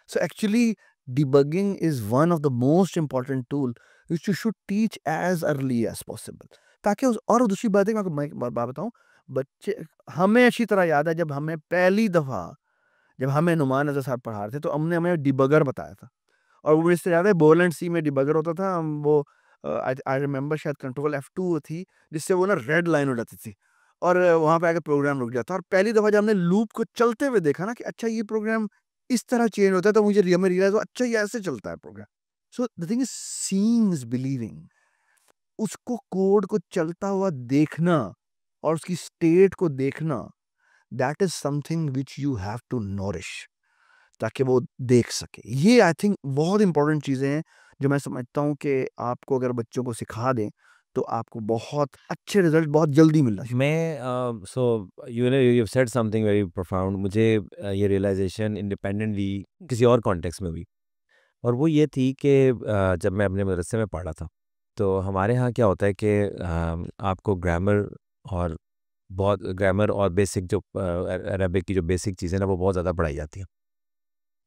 So actually debugging is one of the most important tool which you should teach as early as possible, ताकि और दूसरी बात है, मैं बात बताऊं, बच्चे, हमें अच्छी तरह याद है जब हमें पहली दफा, जब हमें नुमान नज़र साहब पढ़ा रहे थे, तो हमने हमें डिबगर बताया था, और वो इससे ज़्यादा बोल एंड सी में डिबगर होता था। हम वो आई रिमेंबर शायद कंट्रोल F2 थी, जिससे वो ना रेड लाइन हो जाती थी, और वहाँ पे आके प्रोग्राम रुक जाता। और पहली दफ़ा जब हमने लूप को चलते हुए देखा ना कि अच्छा ये प्रोग्राम इस तरह चेंज होता है, तो मुझे हमें रियलाइज हुआ अच्छा ये ऐसे चलता है program. So the thing is seeing is believing. उसको कोड को चलता हुआ देखना और उसकी स्टेट को देखना, that is something which you have to nourish, ताकि वो देख सके। ये आई थिंक बहुत इंपॉर्टेंट चीज़ें हैं जो मैं समझता हूँ कि आपको अगर बच्चों को सिखा दें, तो आपको बहुत अच्छे रिजल्ट बहुत जल्दी मिलना शुरू। मैं so you said something very profound. मुझे ये रियलाइजेशन इंडिपेंडेंटली किसी और कॉन्टेक्स्ट में हुई, और वो ये थी कि जब मैं अपने मदरसे में पढ़ा था, तो हमारे यहाँ क्या होता है कि आपको ग्रामर और बहुत ग्रामर और बेसिक जो अरबिक की जो बेसिक चीज़ें ना वो बहुत ज़्यादा पढ़ाई जाती हैं।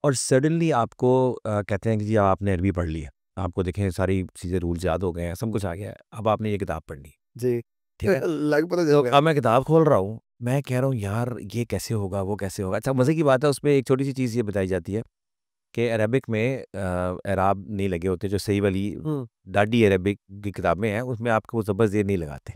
और सडनली आपको कहते हैं कि जी आपने अरबी पढ़ ली है, आपको देखें सारी चीज़ें रूल्स याद हो गए हैं, सब कुछ आ गया है, अब आपने ये किताब पढ़नी है, जी। ठीक है? लग पता तो हो गया। अब मैं किताब खोल रहा हूँ, मैं कह रहा हूँ यार ये कैसे होगा, वो कैसे होगा? अच्छा मज़े की बात है उसमें एक छोटी-सी चीज़ ये बताई जाती है कि अरबिक में एराब नहीं लगे होते, जो सही वाली डाडी अरबिक की किताबें हैं, उसमें आपको वो ज़बर ज़ेर नहीं लगाते।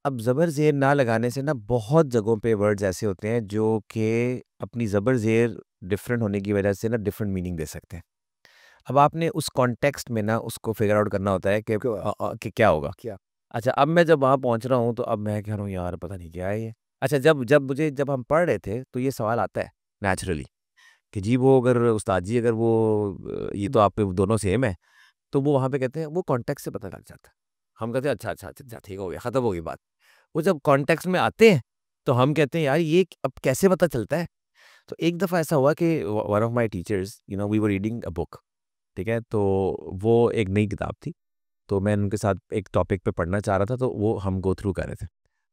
अब ज़बर ज़ेर ना लगाने से ना बहुत जगहों पे वर्ड्स ऐसे होते हैं जो कि अपनी ज़बर ज़ेर डिफरेंट होने की वजह से ना डिफरेंट मीनिंग दे सकते हैं। अब आपने उस कॉन्टेक्स्ट में ना उसको फिगर आउट करना होता है कि कि क्या होगा? क्या? अच्छा अब मैं जब वहाँ पहुँच रहा हूँ तो अब मैं कह रहा हूँ यार पता नहीं क्या है ये? अच्छा जब हम पढ़ रहे थे तो ये सवाल आता है नेचुरली कि जी वो अगर उस्ताद जी अगर वो ये तो आप पे दोनों सेम है, तो वो वहाँ पे कहते हैं वो कॉन्टेक्स्ट से पता लग जाता है। हम कहते हैं अच्छा ठीक हो गया, खत्म हो गई बात। वो जब कॉन्टेक्स्ट में आते हैं, तो हम कहते हैं यार ये अब कैसे पता चलता है? तो एक दफ़ा ऐसा हुआ कि one of my teachers we were reading a book, ठीक है? तो वो एक नई किताब थी, तो मैं उनके साथ एक टॉपिक पे पढ़ना चाह रहा था, तो वो हम गो थ्रू कर रहे थे।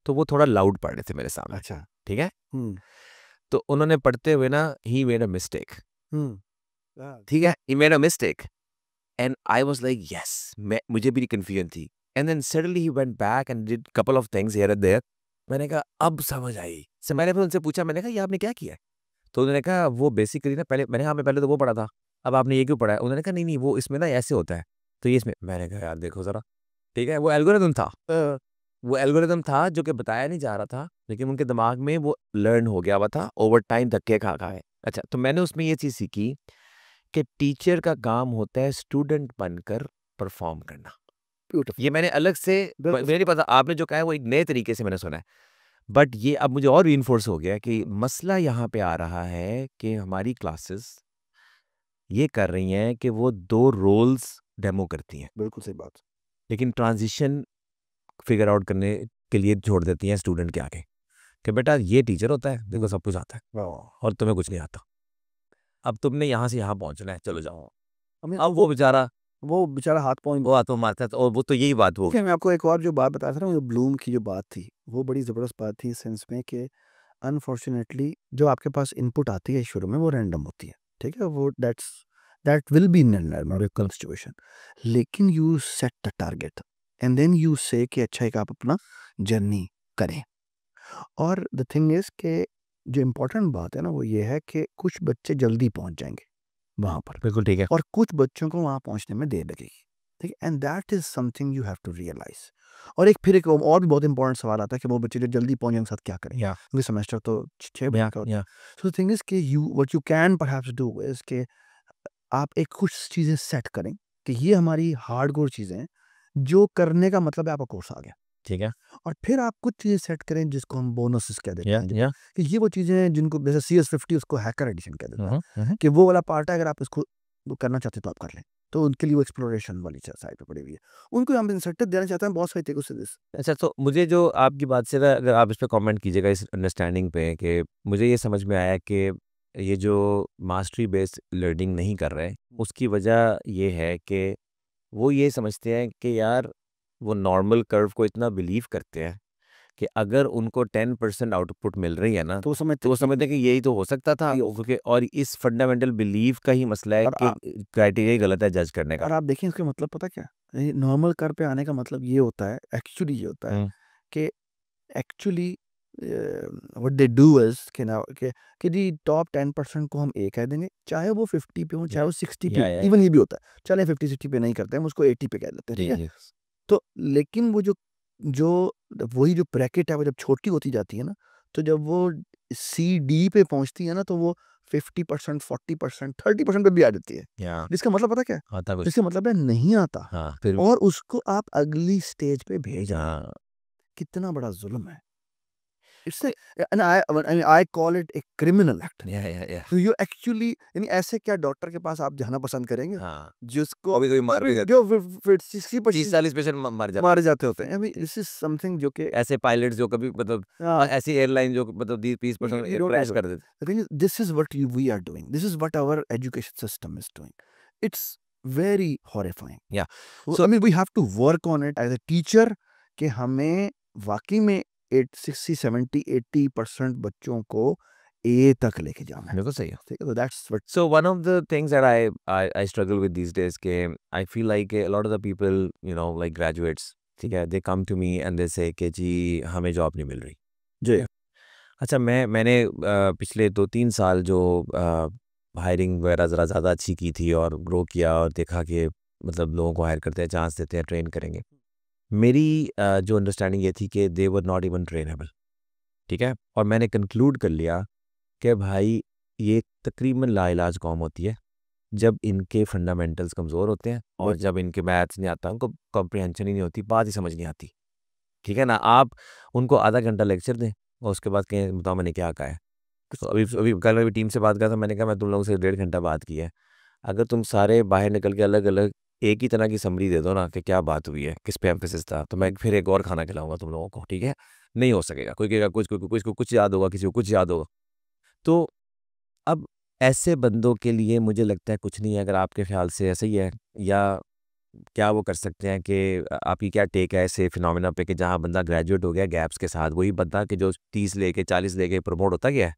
तो वो थोड़ा लाउड पढ़ रहे थे मेरे सामने, अच्छा। ठीक है? हुँ। तो उन्होंने पढ़ते हुए ना ही मेड अ मिस्टेक, हुँ। हाँ। ठीक है? He made a mistake and I was like yes मैं मुझे भी कन्फ्यूजन थी। And then suddenly he went back and did couple of things here and there. मैंने कहा अब समझ आई। सो मैंने फिर उनसे पूछा, मैंने कहा ये आपने क्या किया है? तो उन्होंने कहा वो बेसिकली ना पहले मैंने कहा मैं पहले तो वो पढ़ा था, अब आपने ये क्यों पढ़ा है? उन्होंने कहा नहीं वो इसमें ना ऐसे होता है, तो ये इसमें मैंने कहा यार देखो ज़रा, ठीक है? वो एल्गोरिदम था। वो एल्गोरिदम था जो कि बताया नहीं जा रहा था, लेकिन उनके दिमाग में वो लर्न हो गया हुआ था ओवर टाइम धक्के खा के। अच्छा, तो मैंने उसमें ये चीज़ सीखी कि टीचर का काम होता है स्टूडेंट बनकर परफॉर्म करना। ब्यूटीफुल। ये मैंने अलग से बिल्कुल मुझे नहीं पता आपने जो कहा है वो एक नए तरीके से मैंने सुना है। बट ये अब मुझे और रीइंफोर्स हो गया कि मसला यहाँ पे आ रहा है कि हमारी क्लासेस ये कर रही हैं कि वो 2 रोल्स डेमो करती हैं, बिल्कुल सही बात। लेकिन ट्रांज़िशन फिगर आउट करने के लिए छोड़ देती हैं स्टूडेंट के आगे, कि बेटा ये टीचर होता है, देखो सब कुछ आता है वाह! और तुम्हें कुछ नहीं आता। अब तुमने यहाँ से यहाँ पहुँचना है, चलो जाओ। आई मीन अब वो बेचारा हाथ पाँव वो हाथों मारता है तो और वो तो यही बात देखिए, होगी। मैं आपको एक और जो बात बताया था ना, वो ब्लूम की जो बात थी, वो बड़ी ज़बरदस्त बात थी इस सेंस में कि अनफॉर्च्यूनेटली जो आपके पास इनपुट आती है शुरू में वो रैंडम होती है, ठीक है? वो that will be in numerical situation, लेकिन you set the target and then you say कि अच्छा एक आप अपना जर्नी करें। और द थिंग इज़ कि जो इम्पोर्टेंट बात है ना, वो ये है कि कुछ बच्चे जल्दी पहुँच जाएँगे वहाँ पर बिल्कुल ठीक है। और कुछ बच्चों को वहाँ पहुँचने में देर लगेगी, ठीक है? And that is something you have to realise. और फिर एक और भी बहुत इंपॉर्टेंट सवाल आता है कि वो बच्चे जो जल्दी पहुँच जाएँ उनके साथ क्या करें? या क्योंकि सेमेस्टर तो 6 या महीने का होता है। या सो द थिंग इज़ कि what you can perhaps do is कि आप एक कुछ चीज़ें सेट करें कि ये हमारी हार्डकोर चीज़ें हैं, जो करने का मतलब है आपका कोर्स आ गया। ठीक है। और फिर आप कुछ चीज़ें सेट करें जिसको हम बोनसेस कह देते हैं, या कि ये वो चीज़ें हैं जिनको जैसे CS50 उसको हैकर एडिशन कह देता है, हुँ, हुँ। कि वो वाला पार्ट है अगर आप इसको वो करना चाहते हैं तो आप कर लें। तो उनके लिए वो एक्सप्लोरेशन वाली साइड पे पड़ी हुई है। उनको हम इंसेंटिव देना चाहते हैं बहुत सारे तरीकों से दिस अच्छा तो मुझे जो आपकी बात से ना अगर आप इस पे कमेंट कीजिएगा इस अंडरस्टैंडिंग पे कि मुझे ये समझ में आया कि ये जो मास्टरी बेस्ड लर्निंग नहीं कर रहे, उसकी वजह ये है कि वो ये समझते हैं कि यार वो नॉर्मल कर्व को इतना बिलीव करते हैं कि अगर उनको 10% आउटपुट मिल रही है ना, तो वो तो समझते वो हैं समझते हैं कि यही तो हो सकता था यही होगा। क्योंकि और इस फंडामेंटल बिलीफ का ही मसला है और कि क्राइटेरिया ही गलत है जज करने का। और आप देखें इसका मतलब पता क्या है? ये नॉर्मल कर्व पे आने का मतलब ये होता है, एक्चुअली ये होता है हुँ, कि actually what they do is कि जी टॉप 10% को हम ए कह देंगे, चाहे वो 50 पे हो, चाहे वो 60 पे हो, या इवन ये भी होता है। चलें 50-60 पे नहीं करते हैं, हम उसको 80 पे कह देते हैं, जी, ठीक है? जी। तो लेकिन वो जो जो वही जो ब्रैकेट है, वो जब छोटी होती जाती है ना, तो जब वो सी-डी पे पहुँचती है ना, तो वो 50%, 40%, 30% पे भी आ जाती है। या जिसका मतलब पता क्या है? आता कुछ जिसका मतलब है नहीं आता हाँ, फिर और उसको आप अगली स्टेज पे भेज रहे हैं। हाँ, कितना बड़ा ज़ुल्म है। It's and I call it a criminal act. या तो यू एक्चुअली यानी ऐसे क्या डॉक्टर के पास आप जाना पसंद करेंगे? हाँ, जिसको कभी-कभी मार भी जो फिर 60-25 30-40 पेशेंट म मर जाते मारे जाते होते हैं। I mean this is something जो कि ऐसे पायलट जो कभी मतलब हाँ, ऐसी एयरलाइन जो मतलब 20% we don't क्रैश want कर देते। the thing is this is what we are doing. This is what our education system is doing. It's very horrifying. या So, so I mean we have to work on it as a teacher कि हमें वाक़ई में 60-70-80% बच्चों को ए तक लेके जाना है। बिल्कुल सही है। ठीक है, तो that's what So one of the things that I struggle with these days के I feel like a lot of the people like graduates, ठीक है, they come to me and they say कि जी हमें जॉब नहीं मिल रही। जी अच्छा, मैंने पिछले 2-3 साल जो हायरिंग वगैरह ज़रा ज़्यादा अच्छी की थी और ग्रो किया और देखा कि मतलब लोगों को हायर करते हैं, चांस देते हैं, ट्रेन करेंगे। मेरी जो अंडरस्टैंडिंग ये थी कि दे वर नॉट इवन ट्रेनेबल, ठीक है? और मैंने कंक्लूड कर लिया कि भाई ये तकरीबन लाइलाज कौम होती है जब इनके फंडामेंटल्स कमज़ोर होते हैं और जब इनके मैथ्स नहीं आता, उनको कॉम्प्रिहेंशन ही नहीं होती, बात ही समझ नहीं आती, ठीक है ना? आप उनको आधा घंटा लेक्चर दें और उसके बाद कहें बताओ मैंने क्या कहा है। तो अभी अभी कल मैं भी टीम से बात कर रहा था, मैंने कहा मैं तुम लोगों से 1.5 घंटा बात की है। अगर तुम सारे बाहर निकल के अलग-अलग एक ही तरह की समरी दे दो ना कि क्या बात हुई है, किस पे एम्फेसिस था, तो मैं फिर एक और खाना खिलाऊँगा तुम लोगों को, ठीक है? नहीं हो सकेगा। कोई कहेगा कुछ, कोई कुछ को कुछ याद होगा, किसी को कुछ याद होगा। तो अब ऐसे बंदों के लिए मुझे लगता है कुछ नहीं है, अगर आपके ख़्याल से ऐसा ही है, या क्या वो कर सकते हैं कि आपकी क्या टेक है ऐसे फिनोमेना पे कि जहाँ बंदा ग्रेजुएट हो गया गैप्स के साथ, वही बंदा कि जो 30 लेके 40 लेके प्रमोट होता गया है,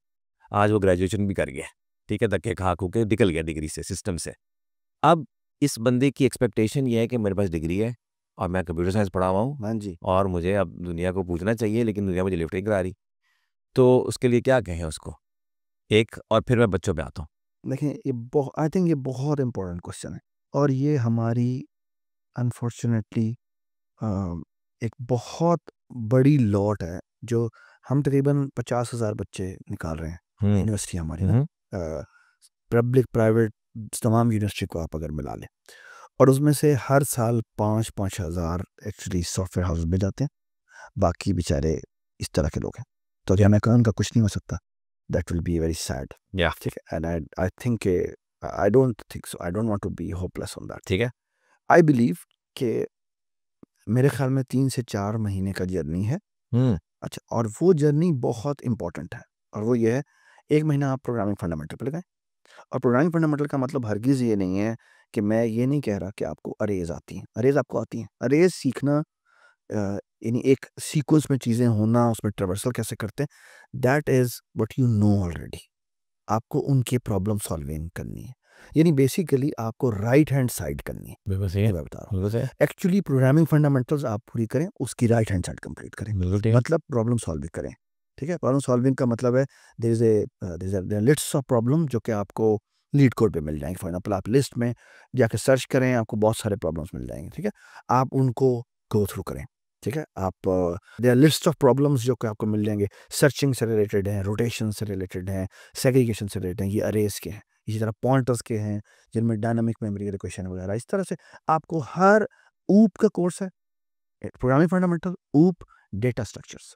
आज वो ग्रेजुएशन भी कर गया है, ठीक है? धक्के खा-खू के निकल गया डिग्री से, सिस्टम से। अब इस बंदे की एक्सपेक्टेशन ये है कि मेरे पास डिग्री है और मैं कंप्यूटर साइंस पढ़ा हुआ हूँ हाँ जी। और मुझे अब दुनिया को पूछना चाहिए, लेकिन दुनिया मुझे लिफ्ट नहीं करा रही। तो उसके लिए क्या कहें उसको? एक और फिर मैं बच्चों पे आता हूँ। देखिए ये आई थिंक ये बहुत इम्पोर्टेंट क्वेश्चन है और ये हमारी अनफॉर्चुनेटली एक बहुत बड़ी लॉट है जो हम तकरीबन 50,000 बच्चे निकाल रहे हैं हुँ, यूनिवर्सिटी हमारी हुँ, ना, हुँ। पब्लिक प्राइवेट तमाम यूनिवर्सिटी को आप अगर मिला लें और उसमें से हर साल 5-5 हज़ार एक्चुअली सॉफ्टवेयर हाउस में जाते हैं, बाकी बेचारे इस तरह के लोग हैं। तो क्या मैं कहूँ उनका कुछ नहीं हो सकता, that will be very sad. या ठीक है, and I think I don't think so, I don't want to be hopeless on that. ठीक है। आई बिलीव कि मेरे ख्याल में 3 से 4 महीने का जर्नी है। हुँ, अच्छा, और वो जर्नी बहुत इंपॉर्टेंट है और वो ये है, 1 महीना आप प्रोग्रामिंग फंडामेंटल पे लगाएँ और प्रोग्रामिंग फंडामेंटल का मतलब हरगिज़ ये नहीं है कि मैं ये नहीं कह रहा कि आपको अरेज़ आती हैं। अरेज़ आपको आती हैं। अरेज़ सीखना यानी एक सीक्वेंस में चीज़ें होना, उसमें ट्रैवर्सल कैसे करते हैं, that is what you know already. आपको उनकी प्रॉब्लम सॉल्विंग करनी है। यानी बेसिकली आपको राइट हैंड साइड करनी है, बिल्कुल सही ये है, मैं बता रहा हूँ। बिल्कुल सही है, एक्चुअली प्रोग्रामिंग फंडामेंटल्स आप पूरी करें, उसकी राइट हैंड साइड कंप्लीट करें। बिल्कुल ठीक है। मतलब प्रॉब्लम सॉल्व भी करें, ठीक है? प्रॉब्लम सॉल्विंग का मतलब है देयर लिस्ट्स ऑफ प्रॉब्लम जो कि आपको लीड कोड पे मिल जाएँगे। फॉर एग्ज़ाम्पल आप लिस्ट में जाके सर्च करें, आपको बहुत सारे प्रॉब्लम्स मिल जाएँगे, ठीक है? आप उनको गो थ्रू करें, ठीक है? आप देयर लिस्ट ऑफ प्रॉब्लम्स जो कि आपको मिल जाएँगे, सर्चिंग से रिलेटेड हैं, रोटेशन से रिलेटेड हैं, सेग्रीगेशन से रिलेटेड हैं, ये अरेज़ के हैं। इसी तरह पॉइंटर्स के हैं, जिनमें डायनामिक मेमोरी एलोकेशन वगैरह, इस तरह से आपको हर ऊप का कोर्स है, प्रोग्रामिंग फंडामेंटल, ऊप, डेटा स्ट्रक्चर्स।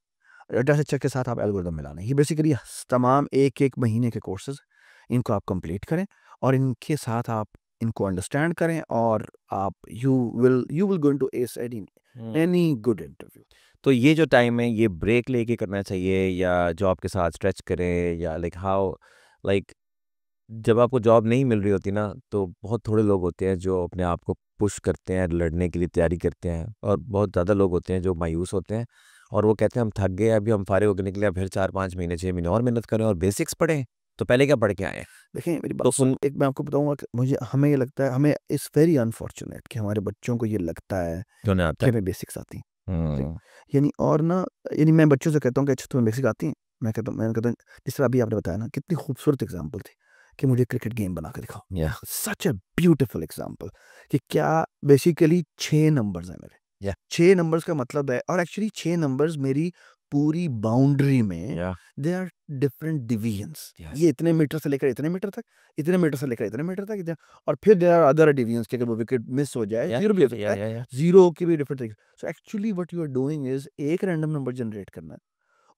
डेटा स्ट्रक्चर के साथ आप एल्गोरिदम मिलाना है। ये बेसिकली तमाम 1-1 महीने के कोर्सेज़, इनको आप कंप्लीट करें और इनके साथ आप इनको अंडरस्टैंड करें और आप you will going to ace हुँ। Any good interview. तो ये जो टाइम है, ये ब्रेक लेके करना चाहिए या जॉब के साथ स्ट्रेच करें, या लाइक जब आपको जॉब नहीं मिल रही होती ना, तो बहुत थोड़े लोग होते हैं जो अपने आप को पुश करते हैं, लड़ने के लिए तैयारी करते हैं, और बहुत ज़्यादा लोग होते हैं जो मायूस होते हैं और वो कहते हैं हम थक गए, अभी हम फारिग होके निकले, अब फिर 4-5 महीने 6 महीने और मेहनत करें और बेसिक्स पढ़ें, तो पहले क्या पढ़ के आए हैं? देखिए मेरी तो बात सुन, एक मैं आपको बताऊँगा कि हमें ये लगता है, हमें इट्स वेरी अनफॉर्चुनेट कि हमारे बच्चों को ये लगता है जो नहीं आता कि है। हमें बेसिक्स आती हैं। ठीक। हुँ, यानी और ना, यानी मैं बच्चों से कहता हूँ कि अच्छा तुम्हें बेसिक आती हैं? मैंने कहता हूँ जिस तरह अभी आपने बताया ना, कितनी खूबसूरत एग्ज़ाम्पल थी कि मुझे क्रिकेट गेम बना के दिखाओ। या सच अ ब्यूटीफुल एग्ज़ाम्पल कि क्या बेसिकली 6 नंबर्स हैं मेरे। या 6 नंबर्स का मतलब है, और एक्चुअली 6 नंबर्स मेरी पूरी बाउंड्री में या they are different divisions. Yes. ये इतने मीटर से लेकर इतने मीटर तक, इतने मीटर से लेकर इतने मीटर तक, और फिर देयर आर अदर डिवीजन्स कि अगर वो विकेट मिस हो जाए, या 0 भी हो सकता है, या 0 की भी डिफरेंट तरीके। So actually what you are doing is एक रैंडम नंबर जनरेट करना है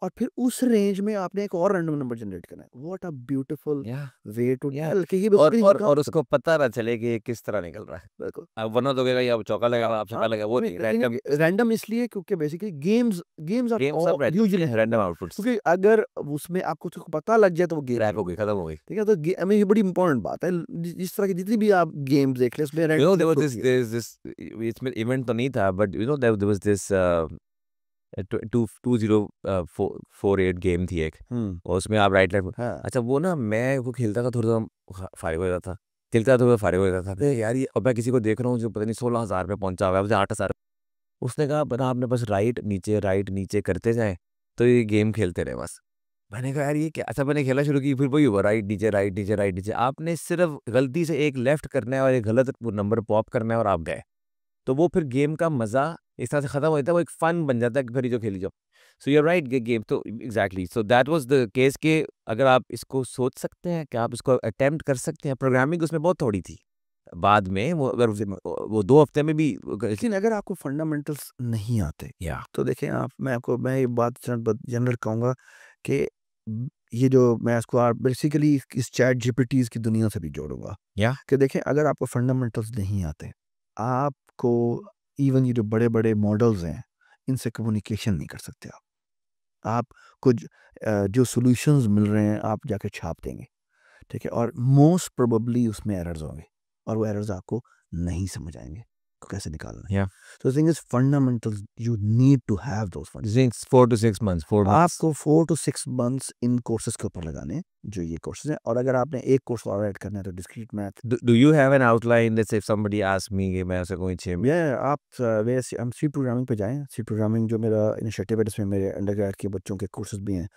और फिर उस रेंज में आपने एक और रैंडम नंबर जनरेट करना है। व्हाट अ ब्यूटीफुल या वे टू या टेल कि ये और बेसिकली और काम और करता उसको पता ना चले कि ये किस तरह निकल रहा है। है। बिल्कुल। अब वरना तो कहेगा ये अब चौका लगा, अब हाँ, छक्का लगा, वो नहीं, रैंडम रैंडम इसलिए क्योंकि basically games games are games of usually, random outputs. क्योंकि अगर उसमें आपको कुछ पता लग जाए तो वो गेम क्रैक नहीं हो गई, होगी। खत्म हो गई। ठीक है, तो आई मीन ये बड़ी इंपॉर्टेंट बात है। जिस तरह की जितनी भी आप गेम्स देख लें उसमें You know, there was random this इसमें इवेंट तो नहीं था, but you know there was this 2048 game थी एक, और उसमें आप राइट लेफ्ट। हाँ अच्छा वो ना मैं वो खेलता था, थोड़ा सा फारिग हो जाता था, खेलता था थोड़ा फारिग हो जाता था, अरे यार ये, और मैं किसी को देख रहा हूँ जो पता नहीं 16,000 पे पहुंचा हुआ है, मुझे 8,000। उसने कहा बना आपने बस राइट नीचे करते जाएं तो ये गेम खेलते रहे बस। मैंने कहा यार ये क्या, अच्छा मैंने खेलना शुरू की, फिर वही हुआ राइट नीचे, आपने सिर्फ गलती से एक लेफ्ट करना है और एक गलत नंबर पॉप करना है और आप गए, तो वो फिर गेम का मजा इस तरह से खत्म हो जाता है, वो एक फन बन जाता है कि फिर ये जो खेली जाओ। So you are right, game तो exactly, so that was the case कि अगर आप इसको सोच सकते हैं कि आप इसको अटेम्प्ट कर सकते हैं, प्रोग्रामिंग उसमें बहुत थोड़ी थी, बाद में वो अगर वो 2 हफ्ते में भी लेकिन अगर आपको फंडामेंटल्स नहीं आते या तो देखें आप, मैं ये बात जनरल कहूँगा कि ये जो मैं इसको आप बेसिकली इस चैट जीपीटीज की दुनिया से भी जोड़ूंगा या कि देखें अगर आपको फंडामेंटल्स नहीं आते, आपको इवन ये जो बड़े बड़े मॉडल्स हैं इनसे कम्युनिकेशन नहीं कर सकते आप कुछ जो सॉल्यूशंस मिल रहे हैं आप जाके छाप देंगे, ठीक है, और मोस्ट प्रोबेबली उसमें एरर्स होंगे और वो एरर्स आपको नहीं समझ आएंगे को कैसे निकालना है। या So the thing is fundamentals, you need to have those fundamentals. 4 to 6 months 4 months। आपको 4 to 6 months इन कोर्सेज के ऊपर लगाने हैं, जो ये कोर्सेज हैं, और अगर आपने एक कोर्स और ऐड करना है तो discrete math. Do you have an outline that if somebody asks me कि मैं ऐसे कोई छः ये आप हम सी प्रोग्रामिंग पे जाएं। सी प्रोग्रामिंग जो मेरा इनिशिएटिव है जिसमें मेरे अंडरग्रेड के बच्चों के कोर्सेज भी हैं,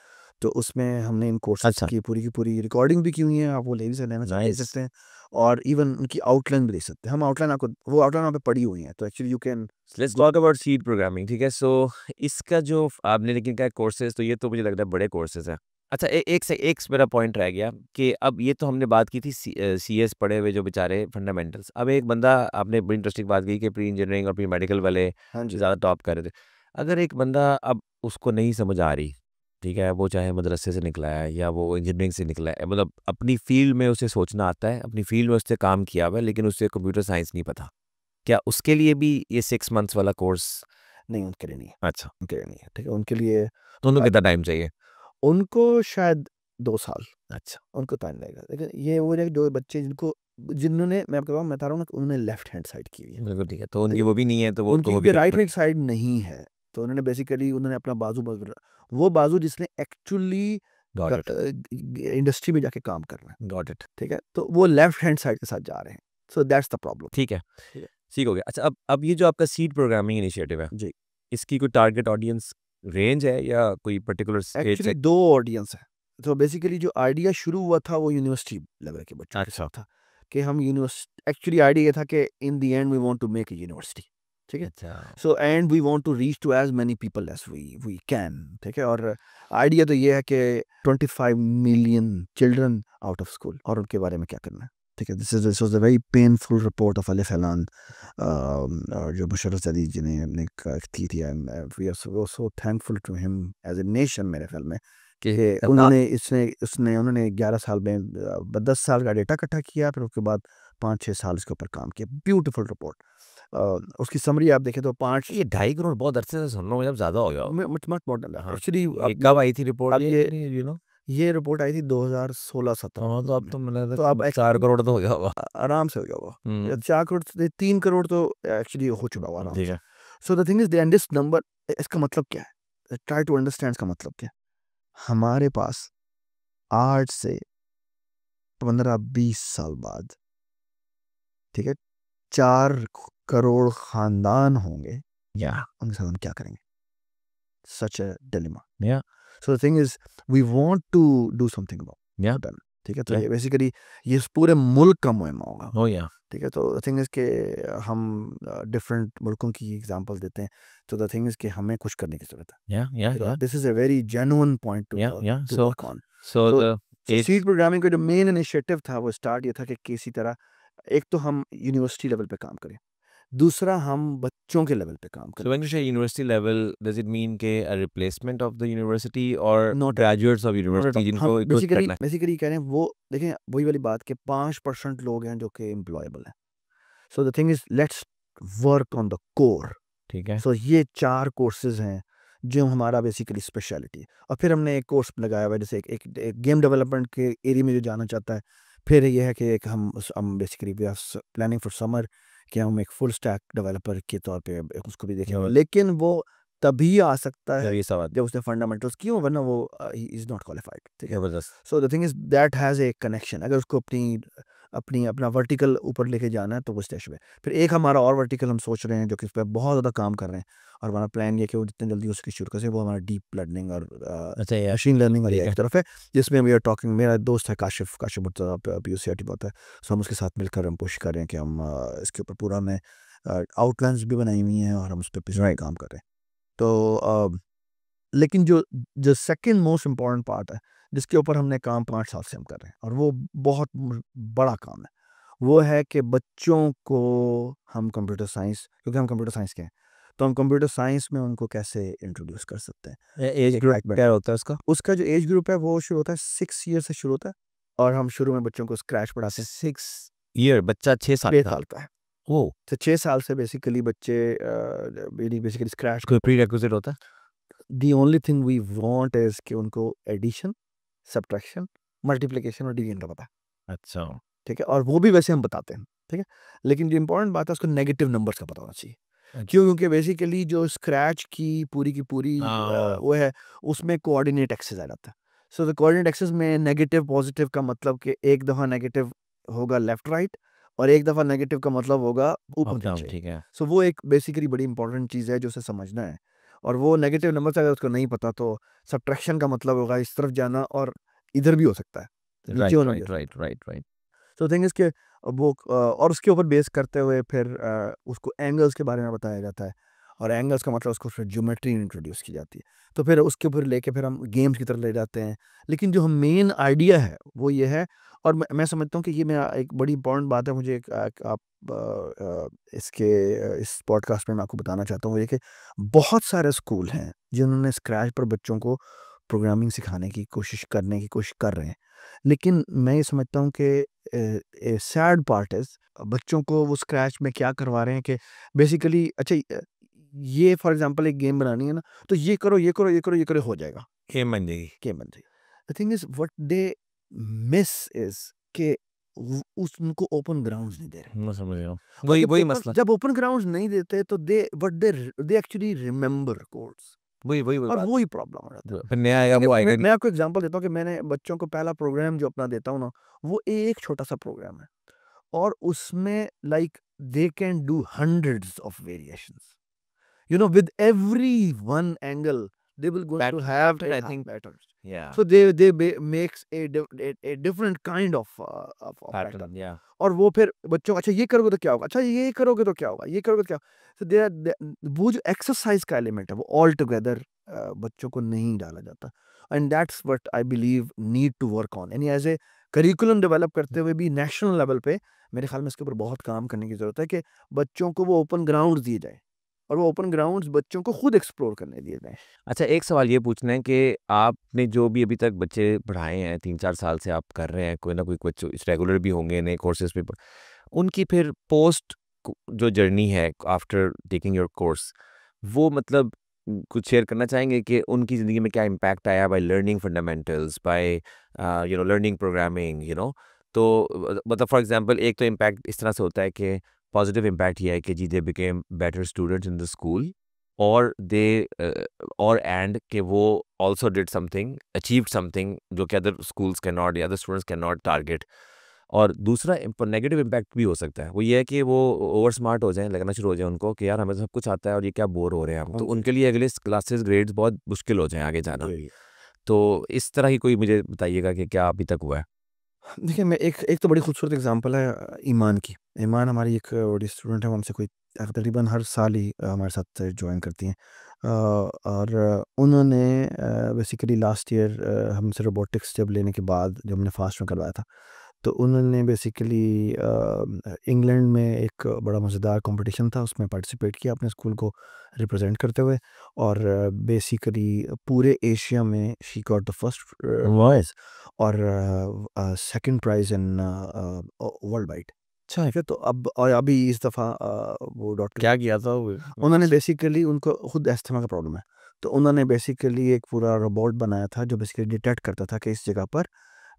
तो उसमें हमने इन कोर्सेज अच्छा की पूरी रिकॉर्डिंग भी की हुई है, आप वो ले भी लेना ले नाइस। सकते हैं, और इवन उनकी आउटलाइन भी ले सकते हैं। हम आउटलाइन आपको, वो आउटलाइन वहाँ पे पड़ी हुई है, तो actually you can. Let's talk about seed programming, ठीक है। सो इसका जो आपने लेकिन क्या कोर्सेज, तो ये तो मुझे लगता है बड़े कोर्सेज हैं। अच्छा एक मेरा पॉइंट रह गया कि अब ये तो हमने बात की थी सी एस पढ़े हुए जो बेचारे फंडामेंटल्स, अब एक बंदा, आपने बड़ी इंटरेस्टिंग बात की कि प्री इंजीनियरिंग और प्री मेडिकल वाले हाँ जी। ज़्यादा टॉप कर रहे थे। अगर एक बंदा अब उसको नहीं समझ आ रही, ठीक है, वो चाहे मदरसे से निकला है या वो इंजीनियरिंग से निकला है, मतलब अपनी फील्ड में उसे सोचना आता है, अपनी फील्ड में उससे काम किया हुआ है, लेकिन उसे कंप्यूटर साइंस नहीं पता, क्या उसके लिए भी ये 6 मंथ्स वाला कोर्स? नहीं, उनके लिए नहीं है, अच्छा, उनके लिए नहीं है, ठीक है, उनके लिए तो उनको अ, कितना टाइम चाहिए? उनको शायद 2 साल, अच्छा, उनको टाइम लगेगा। लेकिन ये वो है जो बच्चे जिन्होंने, मैं आपको मैं बता रहा हूँ ना, उन्होंने लेफ्ट हैंड साइड की हुई है, बिल्कुल ठीक है, तो ठीक उनकी है, वो भी नहीं है, तो वो उनकी वो भी क्योंकि राइट कर हैंड साइड नहीं है, तो उन्होंने बेसिकली उन्होंने अपना वो बाजू जिसने एक्चुअली गॉट इट, इंडस्ट्री में जाके काम करना है, गॉट इट, ठीक है, तो वो लेफ्ट हैंड साइड के साथ जा रहे हैं, सो दैट्स द प्रॉब्लम। ठीक है, ठीक है ठीक हो गया। अच्छा अब ये जो आपका सीड प्रोग्रामिंग इनिशिएटिव है, जी। इसकी कोई टारगेट ऑडियंस रेंज है या कोई पर्टिकुलर एज एक्चुअली से? 2 ऑडियंस है। तो बेसिकली जो आइडिया शुरू हुआ था वो यूनिवर्सिटी लेवल के बच्चों के साथ अच्छा, था कि हम एक्चुअली आइडिया ये था कि in the end we want to make a university, ठीक है। अच्छा, so and we want to reach to as many people as we can, ठीक है, और आइडिया तो ये है कि 25 million children out of school, और उनके बारे में क्या करना है, ठीक है। This was a very painful report of Alif Ailaan, और जो मुशर्रफ अली जी ने हमने की थी, we are so thankful to him as a nation, मेरे ख्याल में कि कि उन्होंने 11 साल में 10 साल का डेटा इकट्ठा किया, फिर उसके बाद 5-6 साल इसके ऊपर काम किया। ब्यूटीफुल रिपोर्ट, उसकी समरी आप देखें तो 5 ये 2.5 करोड़ बहुत अरसे से सुन रहा हूँ, जब ज़्यादा हो गया। मच मच मॉडल है हाँ, एक्चुअली। ये अब कब आई थी रिपोर्ट अब यू नो? ये रिपोर्ट आई थी 2016-17 हाँ, तो अब में, तो मुझे तो लगता अब है 4 करोड़ तो हो गया होगा। आराम से हो गया होगा, या हुँ, 4 करोड़ से 3 करोड़ तो एक्चुअली हो चुका हुआ आराम ठीक से। है। सो the thing is the this number, इसका मतलब क्या है, ट्राई टू अंडरस्टैंड इसका मतलब क्या है। हमारे पास 8 से 15-20 साल बाद, ठीक है, 4 करोड़ खानदान होंगे, या उनके साथ हम क्या करेंगे? Such a dilemma. या so the thing is we want to do something या अबाउट देम, ठीक है, तो या ये बेसिकली ये इस पूरे मुल्क का मुहिम्मा होगा, ओह या ठीक है। तो द थिंग इज के हम डिफरेंट मुल्कों की एग्जांपल देते हैं, तो द थिंग इज कि हमें कुछ करने की जरूरत है। This is a very genuine point या टू सो वर्क ऑन। सो तो द एज सीड प्रोग्रामिंग का जो मेन इनिशिएटिव था वो स्टार्ट ये था कि किसी तरह, एक तो हम यूनिवर्सिटी लेवल पे काम करें, दूसरा हम बच्चों के लेवल पे काम So करें। when you say university level, does it mean के a replacement of the university or not graduates of not at university all, हम जिनको कुछ बेसिकली करना है? बेसिकली कह रहे हैं, वो देखें वही वाली बात कि 5% लोग हैं जो कि एम्प्लॉयबल हैं। सो the thing is let's work on the core. ठीक है, सो ये 4 कोर्सेज हैं जो हमारा बेसिकली स्पेशलिटी है, और फिर हमने एक कोर्स लगाया हुआ है, जैसे एक गेम डेवलपमेंट के एरिया में जो जाना चाहता है। फिर ये है कि एक हम basically we are planning for summer कि हम एक फुल स्टैक डेवलपर के तौर पे उसको भी देखेंगे, और लेकिन वो तभी आ सकता जब है ये सवाल जब उसने फंडामेंटल्स किए हों, वरना वो इज नॉट क्वालिफाइड, ठीक है। जबरदस्त। सो the thing is that has a connection. अगर उसको अपनी अपनी अपना वर्टिकल ऊपर लेके जाना है तो वो स्टेज पे। फिर एक हमारा और वर्टिकल हम सोच रहे हैं जो कि इस पे बहुत ज़्यादा काम कर रहे हैं, और हमारा प्लान ये है कि वो जितनी जल्दी हो सके शुरू कर सके, वो हमारा डीप लर्निंग और अच्छा यार, मशीन लर्निंग और ठीक एआई है। की तरफ है, जिसमें वी आर टॉकिंग। मेरा दोस्त है काशिफ, काशिफ बहुत ज़्यादा पीयूसीआईटी बहुत है, सो हम उसके साथ मिलकर हम कोशिश कर रहे हैं कि हम इसके ऊपर पूरा में आउटलाइंस भी बनाई हुई हैं और हम उस पर राइट। काम कर रहे हैं। तो लेकिन जो जो सेकंड मोस्ट इम्पॉर्टेंट पार्ट है जिसके ऊपर हमने काम 5 साल से हम कर रहे हैं, और वो बहुत बड़ा काम है, वो है कि बच्चों को हम कंप्यूटर साइंस, क्योंकि हम कंप्यूटर साइंस के हैं, तो हम कंप्यूटर साइंस में उनको कैसे इंट्रोड्यूस कर सकते हैं। Age group Excitement। क्या होता है उसका? उसका जो एज ग्रुप है वो शुरू होता है 6 ईयर से शुरू होता है, और हम शुरू में बच्चों को स्क्रैच पढ़ाते हैं। 6 ईयर, बच्चा 6 साल 6 का? साल का है, ओ, तो 6 साल से बेसिकली बच्चे बेसिकली स्क्रैच। कोई प्री रेक्विजिट होता है? The only thing we want is कि उनको एडिशन, सब्ट्रैक्शन, मल्टीप्लिकेशन और डिवीजन का पता है, अच्छा। ठीक है, और वो भी वैसे हम बताते हैं, ठीक है। लेकिन जो इंपॉर्टेंट बात है उसको नेगेटिव नंबर्स का पता होना चाहिए। क्यों? क्योंकि बेसिकली जो स्क्रैच की पूरी हाँ, वो है, उसमें कोऑर्डिनेट एक्सेस आ जाता है। सो द कोऑर्डिनेट एक्सेस में नेगेटिव पॉजिटिव का मतलब कि एक दफ़ा नेगेटिव होगा लेफ्ट राइट, और एक दफ़ा नेगेटिव का मतलब होगा ऊपर अपना नीचे। ठीक है। सो वो एक बेसिकली बड़ी इंपॉर्टेंट चीज़ है जो उसे समझना है, और वो नेगेटिव नंबर से अगर उसको नहीं पता तो सब्ट्रैक्शन का मतलब होगा इस तरफ जाना, और इधर भी हो सकता है, नीचे राइट, होना भी हो राइट, सकता राइट, राइट, राइट। है। तो थिंग इज़ कि वो और उसके ऊपर बेस करते हुए फिर उसको एंगल्स के बारे में बताया जाता है, और एंगल्स का मतलब उसको फिर ज्योमेट्री इंट्रोड्यूस की जाती है। तो फिर उसके ऊपर लेके फिर हम गेम्स की तरफ ले जाते हैं। लेकिन जो हम मेन आइडिया है वो ये है, और मैं समझता हूँ कि ये मेरा एक बड़ी इंपॉर्टेंट बात है। मुझे आप इस पॉडकास्ट में मैं आपको बताना चाहता हूँ, वो ये कि बहुत सारे स्कूल हैं जिन्होंने स्क्रैच पर बच्चों को प्रोग्रामिंग सिखाने की कोशिश कर रहे हैं। लेकिन मैं ये समझता हूँ कि सैड पार्ट इज़ बच्चों को वो स्क्रैच में क्या करवा रहे हैं कि बेसिकली अच्छा, ये फॉर एग्जांपल एक गेम बनानी है ना, तो ये करो, ये करो, ये करो, ये करो, हो जाएगा, गेम बन जाएगी। गेम बन जाएगी। The thing is what they miss is कि उनको ओपन ग्राउंड्स नहीं दे रहे। मैं समझ रहा हूँ। और वही वही मसला। जब ओपन ग्राउंड्स नहीं देते तो दे एक्चुअली रिमेंबर कोड्स, वही और बात। वो ही प्रॉब्लम हो जाता है। फिर नया आएगा देखिए, वो आएगा मैं नहीं। आपको एग्जांपल देता हूँ कि मैंने बच्चों को पहला प्रोग्राम जो अपना देता हूँ ना, वो एक छोटा-सा प्रोग्राम है, और उसमें like they can do hundreds of variations, with every one angle they will going to have Pattern, I a think. pattern. Yeah, So they makes a different kind of pattern. pattern, yeah. और वो फिर बच्चों को अच्छा ये करोगे तो क्या होगा, अच्छा ये करोगे तो क्या होगा, ये करोगे तो क्या होगा। So वो जो एक्सरसाइज का एलिमेंट है वो ऑल टुगेदर बच्चों को नहीं डाला जाता, and that's what I believe need to work on, यानी एज ए करिकुलम डेवलप करते हुए भी नेशनल लेवल पे मेरे ख्याल में इसके ऊपर बहुत काम करने की ज़रूरत है कि बच्चों को वो ओपन ग्राउंड दिए जाए, और वो ओपन ग्राउंड्स बच्चों को खुद एक्सप्लोर करने दिए जाएँ। अच्छा, एक सवाल ये पूछना है कि आपने जो भी अभी तक बच्चे पढ़ाए हैं, 3-4 साल से आप कर रहे हैं, कोई ना कोई कुछ रेगुलर भी होंगे, नए कोर्सेज़ भी उनकी फिर पोस्ट जो जर्नी है आफ्टर टेकिंग योर कोर्स, वो मतलब कुछ शेयर करना चाहेंगे कि उनकी ज़िंदगी में क्या इम्पैक्ट आया by learning fundamentals, by learning programming, तो मतलब फॉर एग्जांपल एक तो इम्पैक्ट इस तरह से होता है कि पॉजिटिव इम्पैक्ट ये है कि जी they became better students in the school, और दे और एंड कि वो also did something, achieved something जो कि अदर स्कूल्स कैन नॉट या other students can not target. और दूसरा नेगेटिव इम्पैक्ट भी हो सकता है, वो ये है कि वो ओवर स्मार्ट हो जाएं, लगना शुरू हो जाए उनको कि यार हमें तो सब कुछ आता है और ये क्या बोर हो रहे हैं हम, हाँ तो जी। उनके लिए अगले क्लासेस ग्रेड्स बहुत मुश्किल हो जाएं आगे जाना। जी। तो इस तरह ही कोई मुझे बताइएगा कि क्या अभी तक हुआ है? देखिए, मैं एक एक तो बड़ी खूबसूरत एग्ज़ाम्पल है ईमान की। ईमान हमारी एक बड़ी स्टूडेंट है, वो हमसे कोई तकरीबन हर साल ही हमारे साथ जॉइन करती हैं। और उन्होंने बेसिकली लास्ट ईयर हमसे रोबोटिक्स जब लेने के बाद जब हमने फास्ट में करवाया था, तो उन्होंने बेसिकली इंग्लैंड में एक बड़ा मज़ेदार कॉम्पिटिशन था, उसमें पार्टिसिपेट किया अपने स्कूल को रिप्रेजेंट करते हुए, और बेसिकली पूरे एशिया में she got the first prize, और second prize in world wide. अच्छा, ठीक है, तो अब और अभी इस दफ़ा वो डॉक्टर क्या किया था वो? उन्होंने बेसिकली उनको खुद अस्थमा का प्रॉब्लम है, तो उन्होंने बेसिकली एक पूरा रोबोट बनाया था जो बेसिकली डिटेक्ट करता था कि इस जगह पर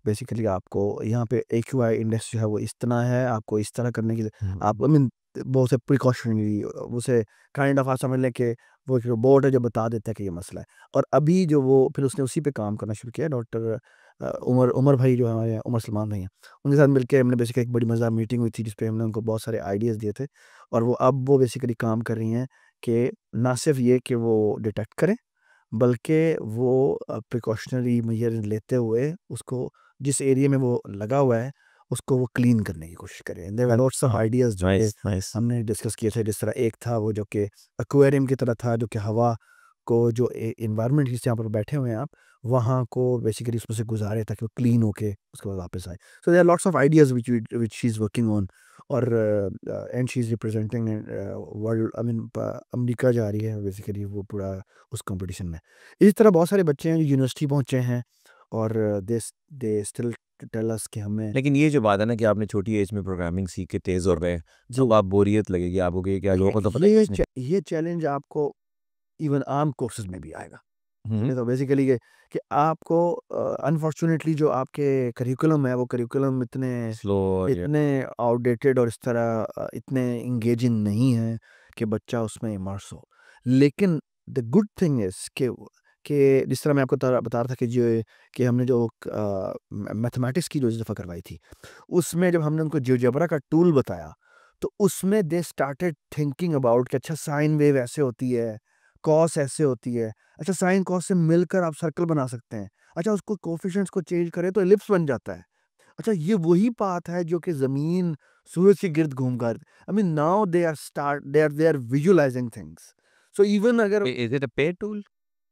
बेसिकली आपको यहाँ पे एक्यूआई इंडेक्स जो है वो इतना है, आपको इस तरह करने की आप आई मीन वो उसे प्रिकॉशनरी, उसे काइंड ऑफ आप समझ लें कि वो एक रोबोट है जो बता देता है कि ये मसला है। और अभी जो वो फिर उसने उसी पे काम करना शुरू किया। डॉक्टर उमर उमर भाई जो हमारे उमर सलमान भाई हैं, उनके साथ मिलके हमने बेसिकली एक बड़ी मज़ेदार मीटिंग हुई थी जिस पे हमने उनको बहुत सारे आइडियाज़ दिए थे। और वो बेसिकली काम कर रही हैं कि ना सिर्फ ये कि वो डिटेक्ट करें, बल्कि वो प्रिकॉशनरी मेजर लेते हुए उसको जिस एरिया में वो लगा हुआ है उसको वो क्लीन करने की कोशिश करें। There were lots of ideas जो कि नाइस नाइस। हमने डिस्कस किए थे। जिस तरह एक था वो जो कि एक्वेरियम की तरह था, जो कि हवा को जो एनवायरनमेंट जिस जहाँ पर बैठे हुए हैं आप, वहाँ को बेसिकली उसमें से गुजारे ताकि वो क्लीन होके उसके बाद वापस आए। So there are lots of ideas which she is working on. और and she is representing world, I mean America जा रही है बेसिकली वो पूरा उस कॉम्पिटिशन में। इसी तरह बहुत सारे बच्चे हैं जो यूनिवर्सिटी पहुँचे हैं और दे स्टिल टेल अस कि हमें लेकिन ये जो बात है ना कि आपने छोटी एज में प्रोग्रामिंग सीख के तेज़ हो गए, जी अब आप बोरियत लगेगी आपको कि क्या लोगों को तो पता ही ये कुछ नहीं। ये चैलेंज आपको इवन आर्म कोर्सेज में भी आएगा। हुँ, तो बेसिकली कि आपको अनफॉर्चुनेटली जो आपके करिकुलम है वो करिकुलम इतने स्लो या इतने आउटडेटेड और इस तरह इतने इंगेजिंग नहीं है कि बच्चा उसमें इमर्स हो। लेकिन द गुड थिंग इज़ कि जिस तरह मैं आपको बता रहा था कि कि हमने जो मैथमेटिक्स की जो इस दफ़ा करवाई थी, उसमें जब हमने उनको जियोजेब्रा का टूल बताया, तो उसमें दे स्टार्टेड थिंकिंग अबाउट कि अच्छा साइन वेव ऐसे होती है, कॉस ऐसे होती है। अच्छा साइन कॉस से मिलकर आप सर्कल बना सकते हैं। अच्छा उसको कोएफ़िशिएंट्स को चेंज करें तो एलिप्स बन जाता है। अच्छा ये वही पाथ है जो कि ज़मीन सूरज के गिर्द घूमकर, I mean now they are visualising things. So even अगर is it a paid tool?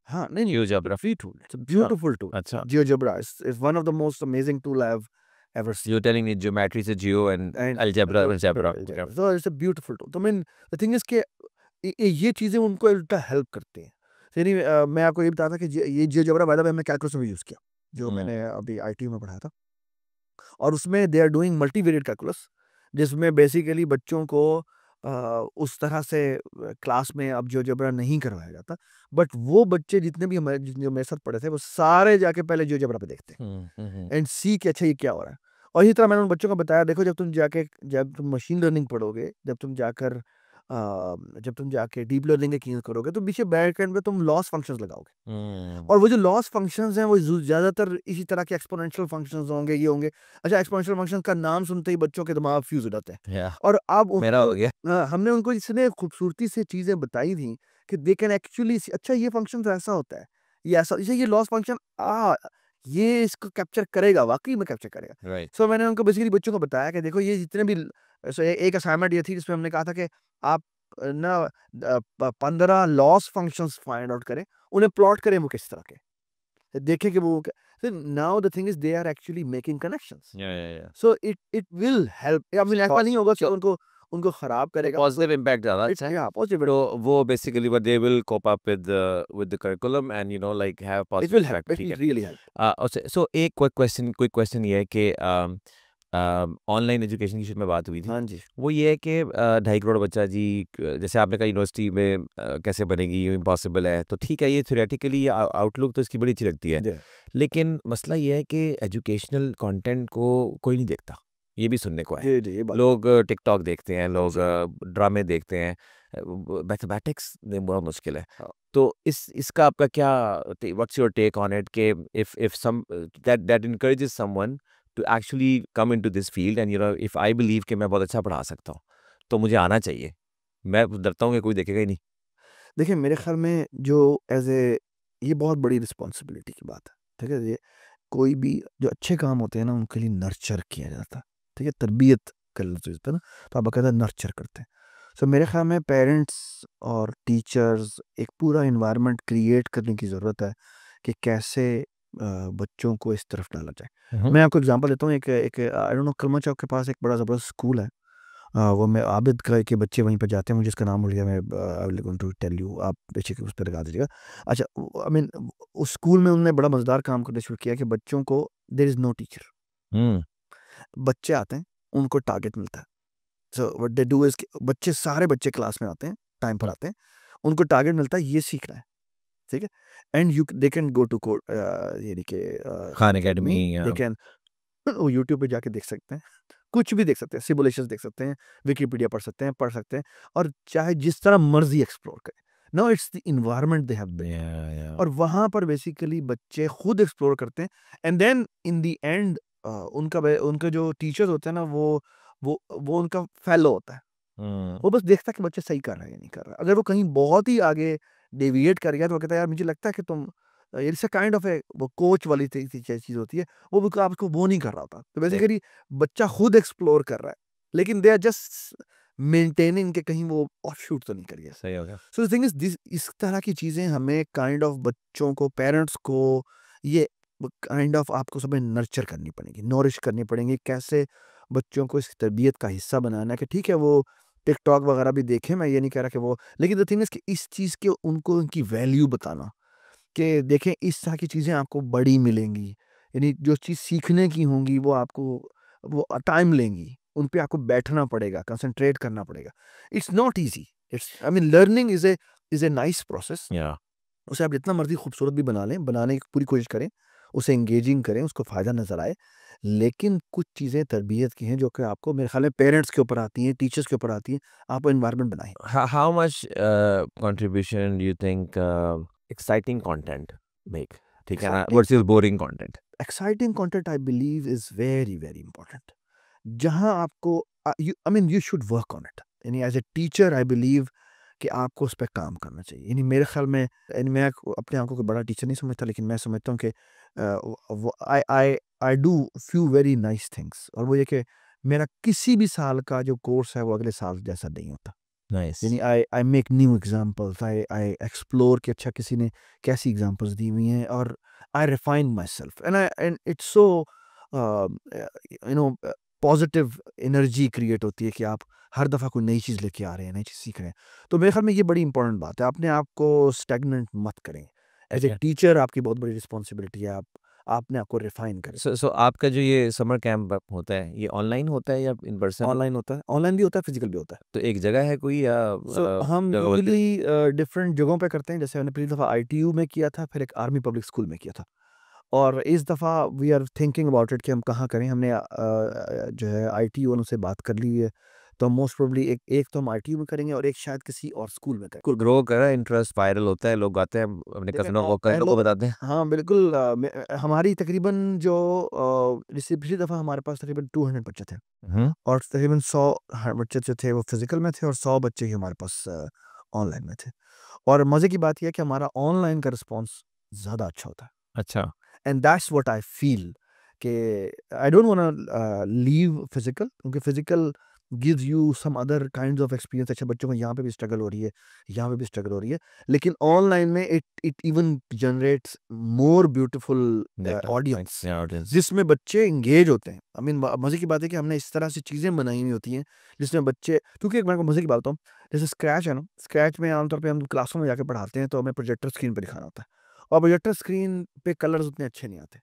हाँ, नहीं, नहीं, it's a GeoGebra? free tool. It's a अच्छा, beautiful tool. अच्छा। GeoGebra is one of the most amazing tool I've ever seen. You're telling me geometry से geo and And algebra algebra. Okay. algebra. So it's a beautiful tool. तो I mean the thing is कि ये चीज़ें उनको उल्टा help करती हैं। तो यानी मैं आपको ये बताता कि ये GeoGebra बाय द वे हमने कैलकुलस में भी यूज़ किया, जो हुँ, मैंने अभी आईटी में पढ़ाया था। और उसमें they are doing multivariate calculus, जिसमें बेसिकली बच्चों को उस तरह से क्लास में अब जियोजेब्रा नहीं करवाया जाता। बट वो बच्चे जितने भी हमारे जो मेरे साथ पढ़े थे वो सारे जाके पहले जियोजेब्रा पे देखते हुँ, हुँ, हुँ। हैं एंड सी कि अच्छा ये क्या हो रहा है। और इसी तरह मैंने उन बच्चों को बताया, देखो जब तुम मशीन लर्निंग पढ़ोगे, जब तुम जाके डीप लर्निंग के केस करोगे तो पीछे बैक एंड पे तुम लॉस फंक्शंस लगाओगे। हुँ, और वो जो लॉस फंक्शंस हैं वो ज़्यादातर इसी तरह के एक्सपोनेंशियल फंक्शंस होंगे, ये होंगे। अच्छा एक्सपोनेंशियल फंक्शन का नाम सुनते ही बच्चों के दिमाग फ्यूज़ हो जाते हैं। या और अब मेरा उनको हो गया। हमने उनको इतने खूबसूरती से चीज़ें बताई थी कि दे कैन एक्चुअली सी अच्छा ये फंक्शन तो ऐसा होता है, ये ऐसा जैसे ये लॉस फंक्शन ये इसको कैप्चर करेगा, वाक़ई में कैप्चर करेगा। राइट। सो मैंने उनको बेसिकली बच्चों को बताया कि देखो ये जितने भी एक असाइनमेंट ये थी जिसमें हमने कहा था कि आप ना 15 लॉस फंक्शंस फाइंड आउट करें, उन्हें प्लॉट करें वो किस तरह के। देखें कि वो so now the thing is they are actually making connections. या। So it will help. I mean ऐसा नहीं होगा कि सो उनको उनको खराब तो करेगा। पॉजिटिव इम्पैक्ट ज़्यादा It अच्छा है। yeah, positive. तो वो basically what they will cope up with the curriculum and you know like have It positive will help. Impact, It ठीक will है। really help. सो एक क्विक क्वेश्चन ये है कि ऑनलाइन एजुकेशन की शुरू में बात हुई थी। हाँ जी। वो ये है कि 2.5 करोड़ बच्चा जी जैसे आपने कहा यूनिवर्सिटी में कैसे बनेगी, ये इम्पॉसिबल है। तो ठीक है, ये थ्योरेटिकली ये आउटलुक तो इसकी बड़ी अच्छी लगती है। Yeah. लेकिन मसला ये है कि एजुकेशनल कंटेंट को कोई नहीं देखता, ये भी सुनने को है। ये बात लोग टिकटॉक देखते हैं, लोग जी। ड्रामे देखते हैं, मैथमेटिक्स में बहुत मुश्किल है। हाँ। तो इसका आपका क्या what's your take on it कि if some that encourages someone to actually come into this field and you know if I believe कि मैं बहुत अच्छा पढ़ा सकता हूँ, तो मुझे आना चाहिए। मैं डरता हूँ कि कोई देखेगा ही नहीं। देखिए मेरे ख्याल में जो एज़ ए ये बहुत बड़ी रिस्पॉन्सिबिलिटी की बात है। ठीक है? ये कोई भी जो अच्छे काम होते हैं ना उनके लिए नर्चर किया जाता है। ठीक है? तरबियत का लफ्ज़ यूज़ होता है ना, तो आप बाकायदा नर्चर करते हैं। सो मेरे ख्याल में पेरेंट्स और टीचर्स एक पूरा एनवायरनमेंट क्रिएट करने की ज़रूरत है कि कैसे बच्चों को इस तरफ डाला जाए। हुँ, मैं आपको एग्ज़ाम्पल देता हूँ, एक आई डोंट नो कलमा चौक के पास एक बड़ा ज़बरदस्त स्कूल है। वो मैं आबिद का के बच्चे वहीं पे जाते हैं, मुझे इसका नाम भूल गया। मैं I will going to tell you, आप बेशक उस पे लगा दीजिएगा। अच्छा आई मीन उस स्कूल में उन्होंने बड़ा मज़ेदार काम करना शुरू किया कि बच्चों को देयर इज़ नो टीचर। हुँ, बच्चे आते हैं, उनको टारगेट मिलता है। So what they do is सारे बच्चे क्लास में आते हैं, टाइम पर हुँ। आते हैं। उनको टारगेट मिलता है ये सीखना है, ठीक है? And you they can go to यानी कि खान अकेडमी, अकेडमी या दे कैन वो यूट्यूब पे जाके देख सकते हैं। कुछ भी देख सकते हैं, सिमुलेशंस देख सकते हैं, विकिपीडिया पढ़ सकते हैं और चाहे जिस तरह मर्जी एक्सप्लोर करें। Now it's the environment they have built या और वहाँ पर बेसिकली बच्चे खुद एक्सप्लोर करते हैं and then in the end उनका जो टीचर्स होते हैं ना वो उनका फेलो होता है। वो बस देखता है कि बच्चे सही कर रहे हैं या नहीं कर रहे। अगर वो कहीं बहुत ही आगे डेविएट कर गया तो वो कहता है यार मुझे लगता है कि तुम इट्स अ काइंड ऑफ ए वो कोच वाली चीज़ होती है, वो बिल्कुल आपको वो नहीं कर रहा होता। तो बेसिकली बच्चा खुद एक्सप्लोर कर रहा है, लेकिन दे आर जस्ट मेंटेनिंग कि कहीं वो ऑफशूट तो नहीं कर गया। सही हो गया। सो द थिंग इज दिस, इस तरह की चीज़ें हमें काइंड ऑफ बच्चों को, पेरेंट्स को ये काइंड ऑफ आपको सब नर्चर करनी पड़ेगी, नॉरिश करनी पड़ेगी। कैसे बच्चों को इस तरबियत का हिस्सा बनाना है कि ठीक है वो टिकटॉक वगैरह भी देखें, मैं ये नहीं कह रहा कि वो, लेकिन द थिंग इज कि इस चीज़ के उनको उनकी वैल्यू बताना कि देखें इस तरह की चीज़ें आपको बड़ी मिलेंगी, यानी जो चीज़ सीखने की होंगी वो आपको वो टाइम लेंगी, उन पे आपको बैठना पड़ेगा, कंसंट्रेट करना पड़ेगा। It's not easy, it's I mean learning is a nice process. या उसे आप जितना मर्जी खूबसूरत भी बना लें, बनाने की पूरी कोशिश करें, उसे एंगेजिंग करें, उसको फ़ायदा नज़र आए, लेकिन कुछ चीज़ें तरबियत की हैं जो कि आपको मेरे ख्याल में पेरेंट्स के ऊपर आती हैं, टीचर्स के ऊपर आती हैं। आप एनवायरनमेंट बनाएं। how much contribution do you think exciting content make? ठीक है ना, exciting versus boring content? Exciting content I believe is very very important. जहाँ आपको I mean you should work on it, यानी as a teacher I believe कि आपको उस पर काम करना चाहिए। यानी मेरे ख्याल में, यानी मैं अपने आप को कोई बड़ा टीचर नहीं समझता, लेकिन मैं समझता हूँ कि I I I do few very nice things, और वो ये कि मेरा किसी भी साल का जो कोर्स है वो अगले साल जैसा नहीं होता। Nice. यानी I I make new examples, I I explore कि अच्छा किसी ने कैसी एग्जांपल्स दी हुई हैं, और I refine myself and it's so you know positive energy create होती है कि आप हर दफ़ा कोई नई चीज़ लेके आ रहे हैं, नई चीज़ सीख रहे हैं। तो मेरे ख्याल में ये बड़ी इंपॉर्टेंट बात है, अपने आप को स्टैग्नेंट मत करें। As a Okay. टीचर आपकी बहुत बड़ी रिस्पॉन्सिबिलिटी है, आप अपने आप को रिफाइन करें। So आपका जो ये समर कैंप होता है, ये ऑनलाइन होता है या इन पर्सन? ऑनलाइन होता है, ऑनलाइन भी होता है, फिजिकल भी होता है। तो एक जगह है कोई या सो हम जगह बोलते हैं? यूजुअली डिफरेंट जगहों पे करते हैं। जैसे मैंने पिछली दफ़ा आईटीयू में किया था, फिर एक आर्मी पब्लिक स्कूल में किया था, और इस दफ़ा we are thinking about it कि हम कहाँ करें। हमने जो है आईटीयू वालों से बात कर ली है, तो मोस्ट प्रोबेबली एक तो हम आईटीयू में करेंगे और एक शायद किसी और स्कूल में करेंगे। ग्रो कर रहा है, इंटरेस्ट वायरल होता है, लोग आते हैं अपने देखें कज़नों को, कज़नों को पहले बताते हैं। हाँ बिल्कुल, हमारी तकरीबन जो जैसे पिछली दफ़ा हमारे पास तकरीबन 200 बच्चे थे, हुँ। और तकरीबन 100 बच्चे जो थे वो फिजिकल में थे, और 100 बच्चे ही हमारे पास ऑनलाइन में थे। और मज़े की बात ये है कि हमारा ऑनलाइन का रिस्पॉन्स ज़्यादा अच्छा होता है, अच्छा। And that's what I feel कि I don't want leave physical, क्योंकि physical gives you some other kinds of experience. अच्छा बच्चों को यहाँ पे भी स्ट्रगल हो रही है, यहाँ पे भी स्ट्रगल हो रही है, लेकिन ऑनलाइन में it it even generates more beautiful Data. Audience, Yeah, audience. जिसमें बच्चे एंगेज होते हैं। आई मीन मज़े की बात है कि हमने इस तरह से चीज़ें बनाई हुई होती हैं जिसमें बच्चे, क्योंकि एक मैं आपको मज़े की बात बताऊँ, जैसे स्क्रैच है ना, स्क्रैच में आमतौर पे हम क्लासों में जाके पढ़ाते हैं तो हमें प्रोजेक्टर स्क्रीन पे दिखाना होता है, और प्रोजेक्टर स्क्रीन पे कलर्स उतने अच्छे नहीं आते,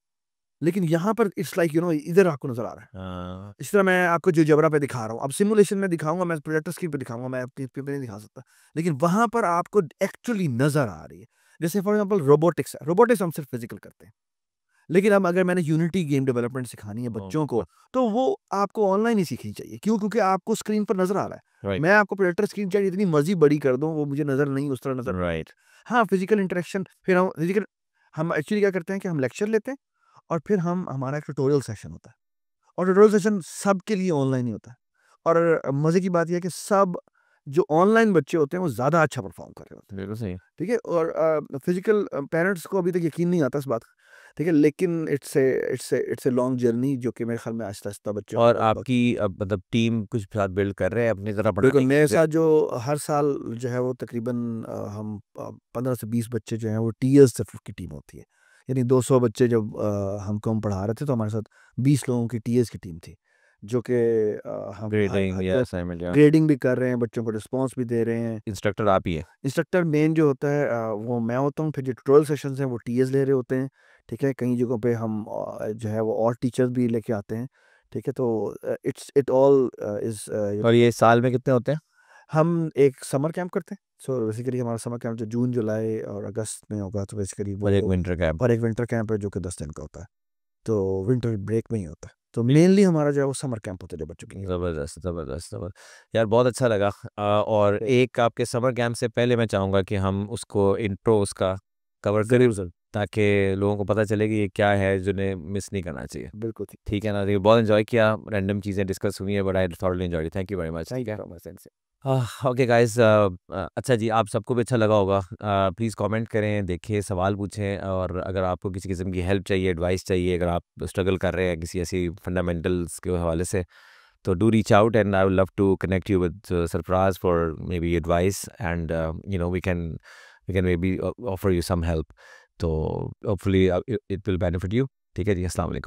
लेकिन यहाँ पर इट्स लाइक यू नो इधर आपको नज़र आ रहा है। हाँ, इस तरह मैं आपको जो जबरा पे दिखा रहा हूँ, अब सिमुलेशन में दिखाऊंगा, मैं प्रोजेक्टर स्क्रीन पे दिखाऊंगा, मैं अपनी पे नहीं दिखा सकता, लेकिन वहाँ पर आपको एक्चुअली नज़र आ रही है। जैसे फॉर एग्जांपल रोबोटिक्स है, रोबोटिक्स हम सिर्फ फिजिकल करते हैं, लेकिन अब अगर मैंने यूनिटी गेम डेवलपमेंट सिखानी है ओह, बच्चों को, तो वो आपको ऑनलाइन ही सीखनी चाहिए। क्यों? क्योंकि आपको स्क्रीन पर नज़र आ रहा है। राइट, मैं आपको प्रोजेक्टर स्क्रीन चाहे जितनी मर्ज़ी बड़ी कर दूँ, वो मुझे नज़र नहीं उस तरह नज़र नहीं राइट। आती। हाँ, फिज़िकल इंटरेक्शन, फिर हम एक्चुअली क्या करते हैं कि हम लेक्चर लेते हैं, और फिर हमारा एक ट्यूटोरियल सेशन होता है, और ट्यूटोरियल सेशन सबके लिए ऑनलाइन ही होता है। और मज़े की बात ये है कि सब जो ऑनलाइन बच्चे होते हैं, वो ज़्यादा अच्छा परफ़ॉर्म कर रहे होते हैं। बिल्कुल सही। ठीक है? और फिज़िकल पेरेंट्स को अभी तक यकीन नहीं आता इस बात का, ठीक है? लेकिन इट्स ए लॉन्ग जर्नी, जो कि मेरे ख़्याल में आहिस्ता-आहिस्ता बच्चों और को आपकी मतलब टीम कुछ साथ बिल्ड कर रहे हैं अपनी तरह बिल्कुल, बढ़ाने के मेरे लिए? साथ जो हर साल जो है वो तकरीबन हम 15 से 20 बच्चे जो हैं वो टीएस सिर्फ़ की टीम होती है। यानी 200 बच्चे जब हम पढ़ा रहे थे, तो हमारे साथ 20 लोगों की टीएस की टीम थी, जो कि हम ग्रेडिंग या जो असाइनमेंट या ग्रेडिंग भी कर रहे हैं, बच्चों को रिस्पॉन्स भी दे रहे हैं। इंस्ट्रक्टर आप ही है? इंस्ट्रक्टर मेन जो होता है वो मैं होता हूँ, फिर जो ट्यूटोरियल सेशंस हैं वो टीएस ले रहे होते हैं, ठीक है? कई जगहों पे हम जो है वो और टीचर्स भी लेके आते हैं, ठीक है? तो इट ऑल इज़ और ये साल में कितने होते हैं? हम एक समर कैंप करते हैं। सो बेसिकली हमारा समर कैंप जो जून, जुलाई और अगस्त में होगा, तो बेसिकली और एक वो, विंटर कैंप? और एक विंटर कैंप है जो कि 10 दिन का होता है। तो विंटर ब्रेक में ही होता है। तो मेनली हमारा जो है वो समर कैंप होते हैं जो बच्चों के लिए। ज़बरदस्त, ज़बरदस्त, ज़बरदस्त। यार बहुत अच्छा लगा और एक आपके समर कैंप से पहले मैं चाहूँगा कि हम उसको इंट्रो उसका कवर करें, ज़रूर ज़रूर, ताकि लोगों को पता चले कि ये क्या है, जिन्हें मिस नहीं करना चाहिए। बिल्कुल ठीक है ना? देखिए बहुत एन्जॉय किया, रैंडम चीज़ें डिस्कस हुई हैं, but I thoroughly enjoyed it. Thank you very much. ठीक थैंक यू है? So much, thanks. Okay guys, अच्छा जी, आप सबको भी अच्छा लगा होगा। प्लीज़ कमेंट करें, देखें, सवाल पूछें, और अगर आपको किसी किस्म की हेल्प चाहिए, एडवाइस चाहिए, अगर आप स्ट्रगल कर रहे हैं किसी ऐसी फंडामेंटल्स के हवाले से, तो do reach out and I would love to connect you with Sarfaraz for maybe advice, and we can maybe offer you some help. So hopefully it will benefit you. ठीक है जी, अस्सलाम वालेकुम।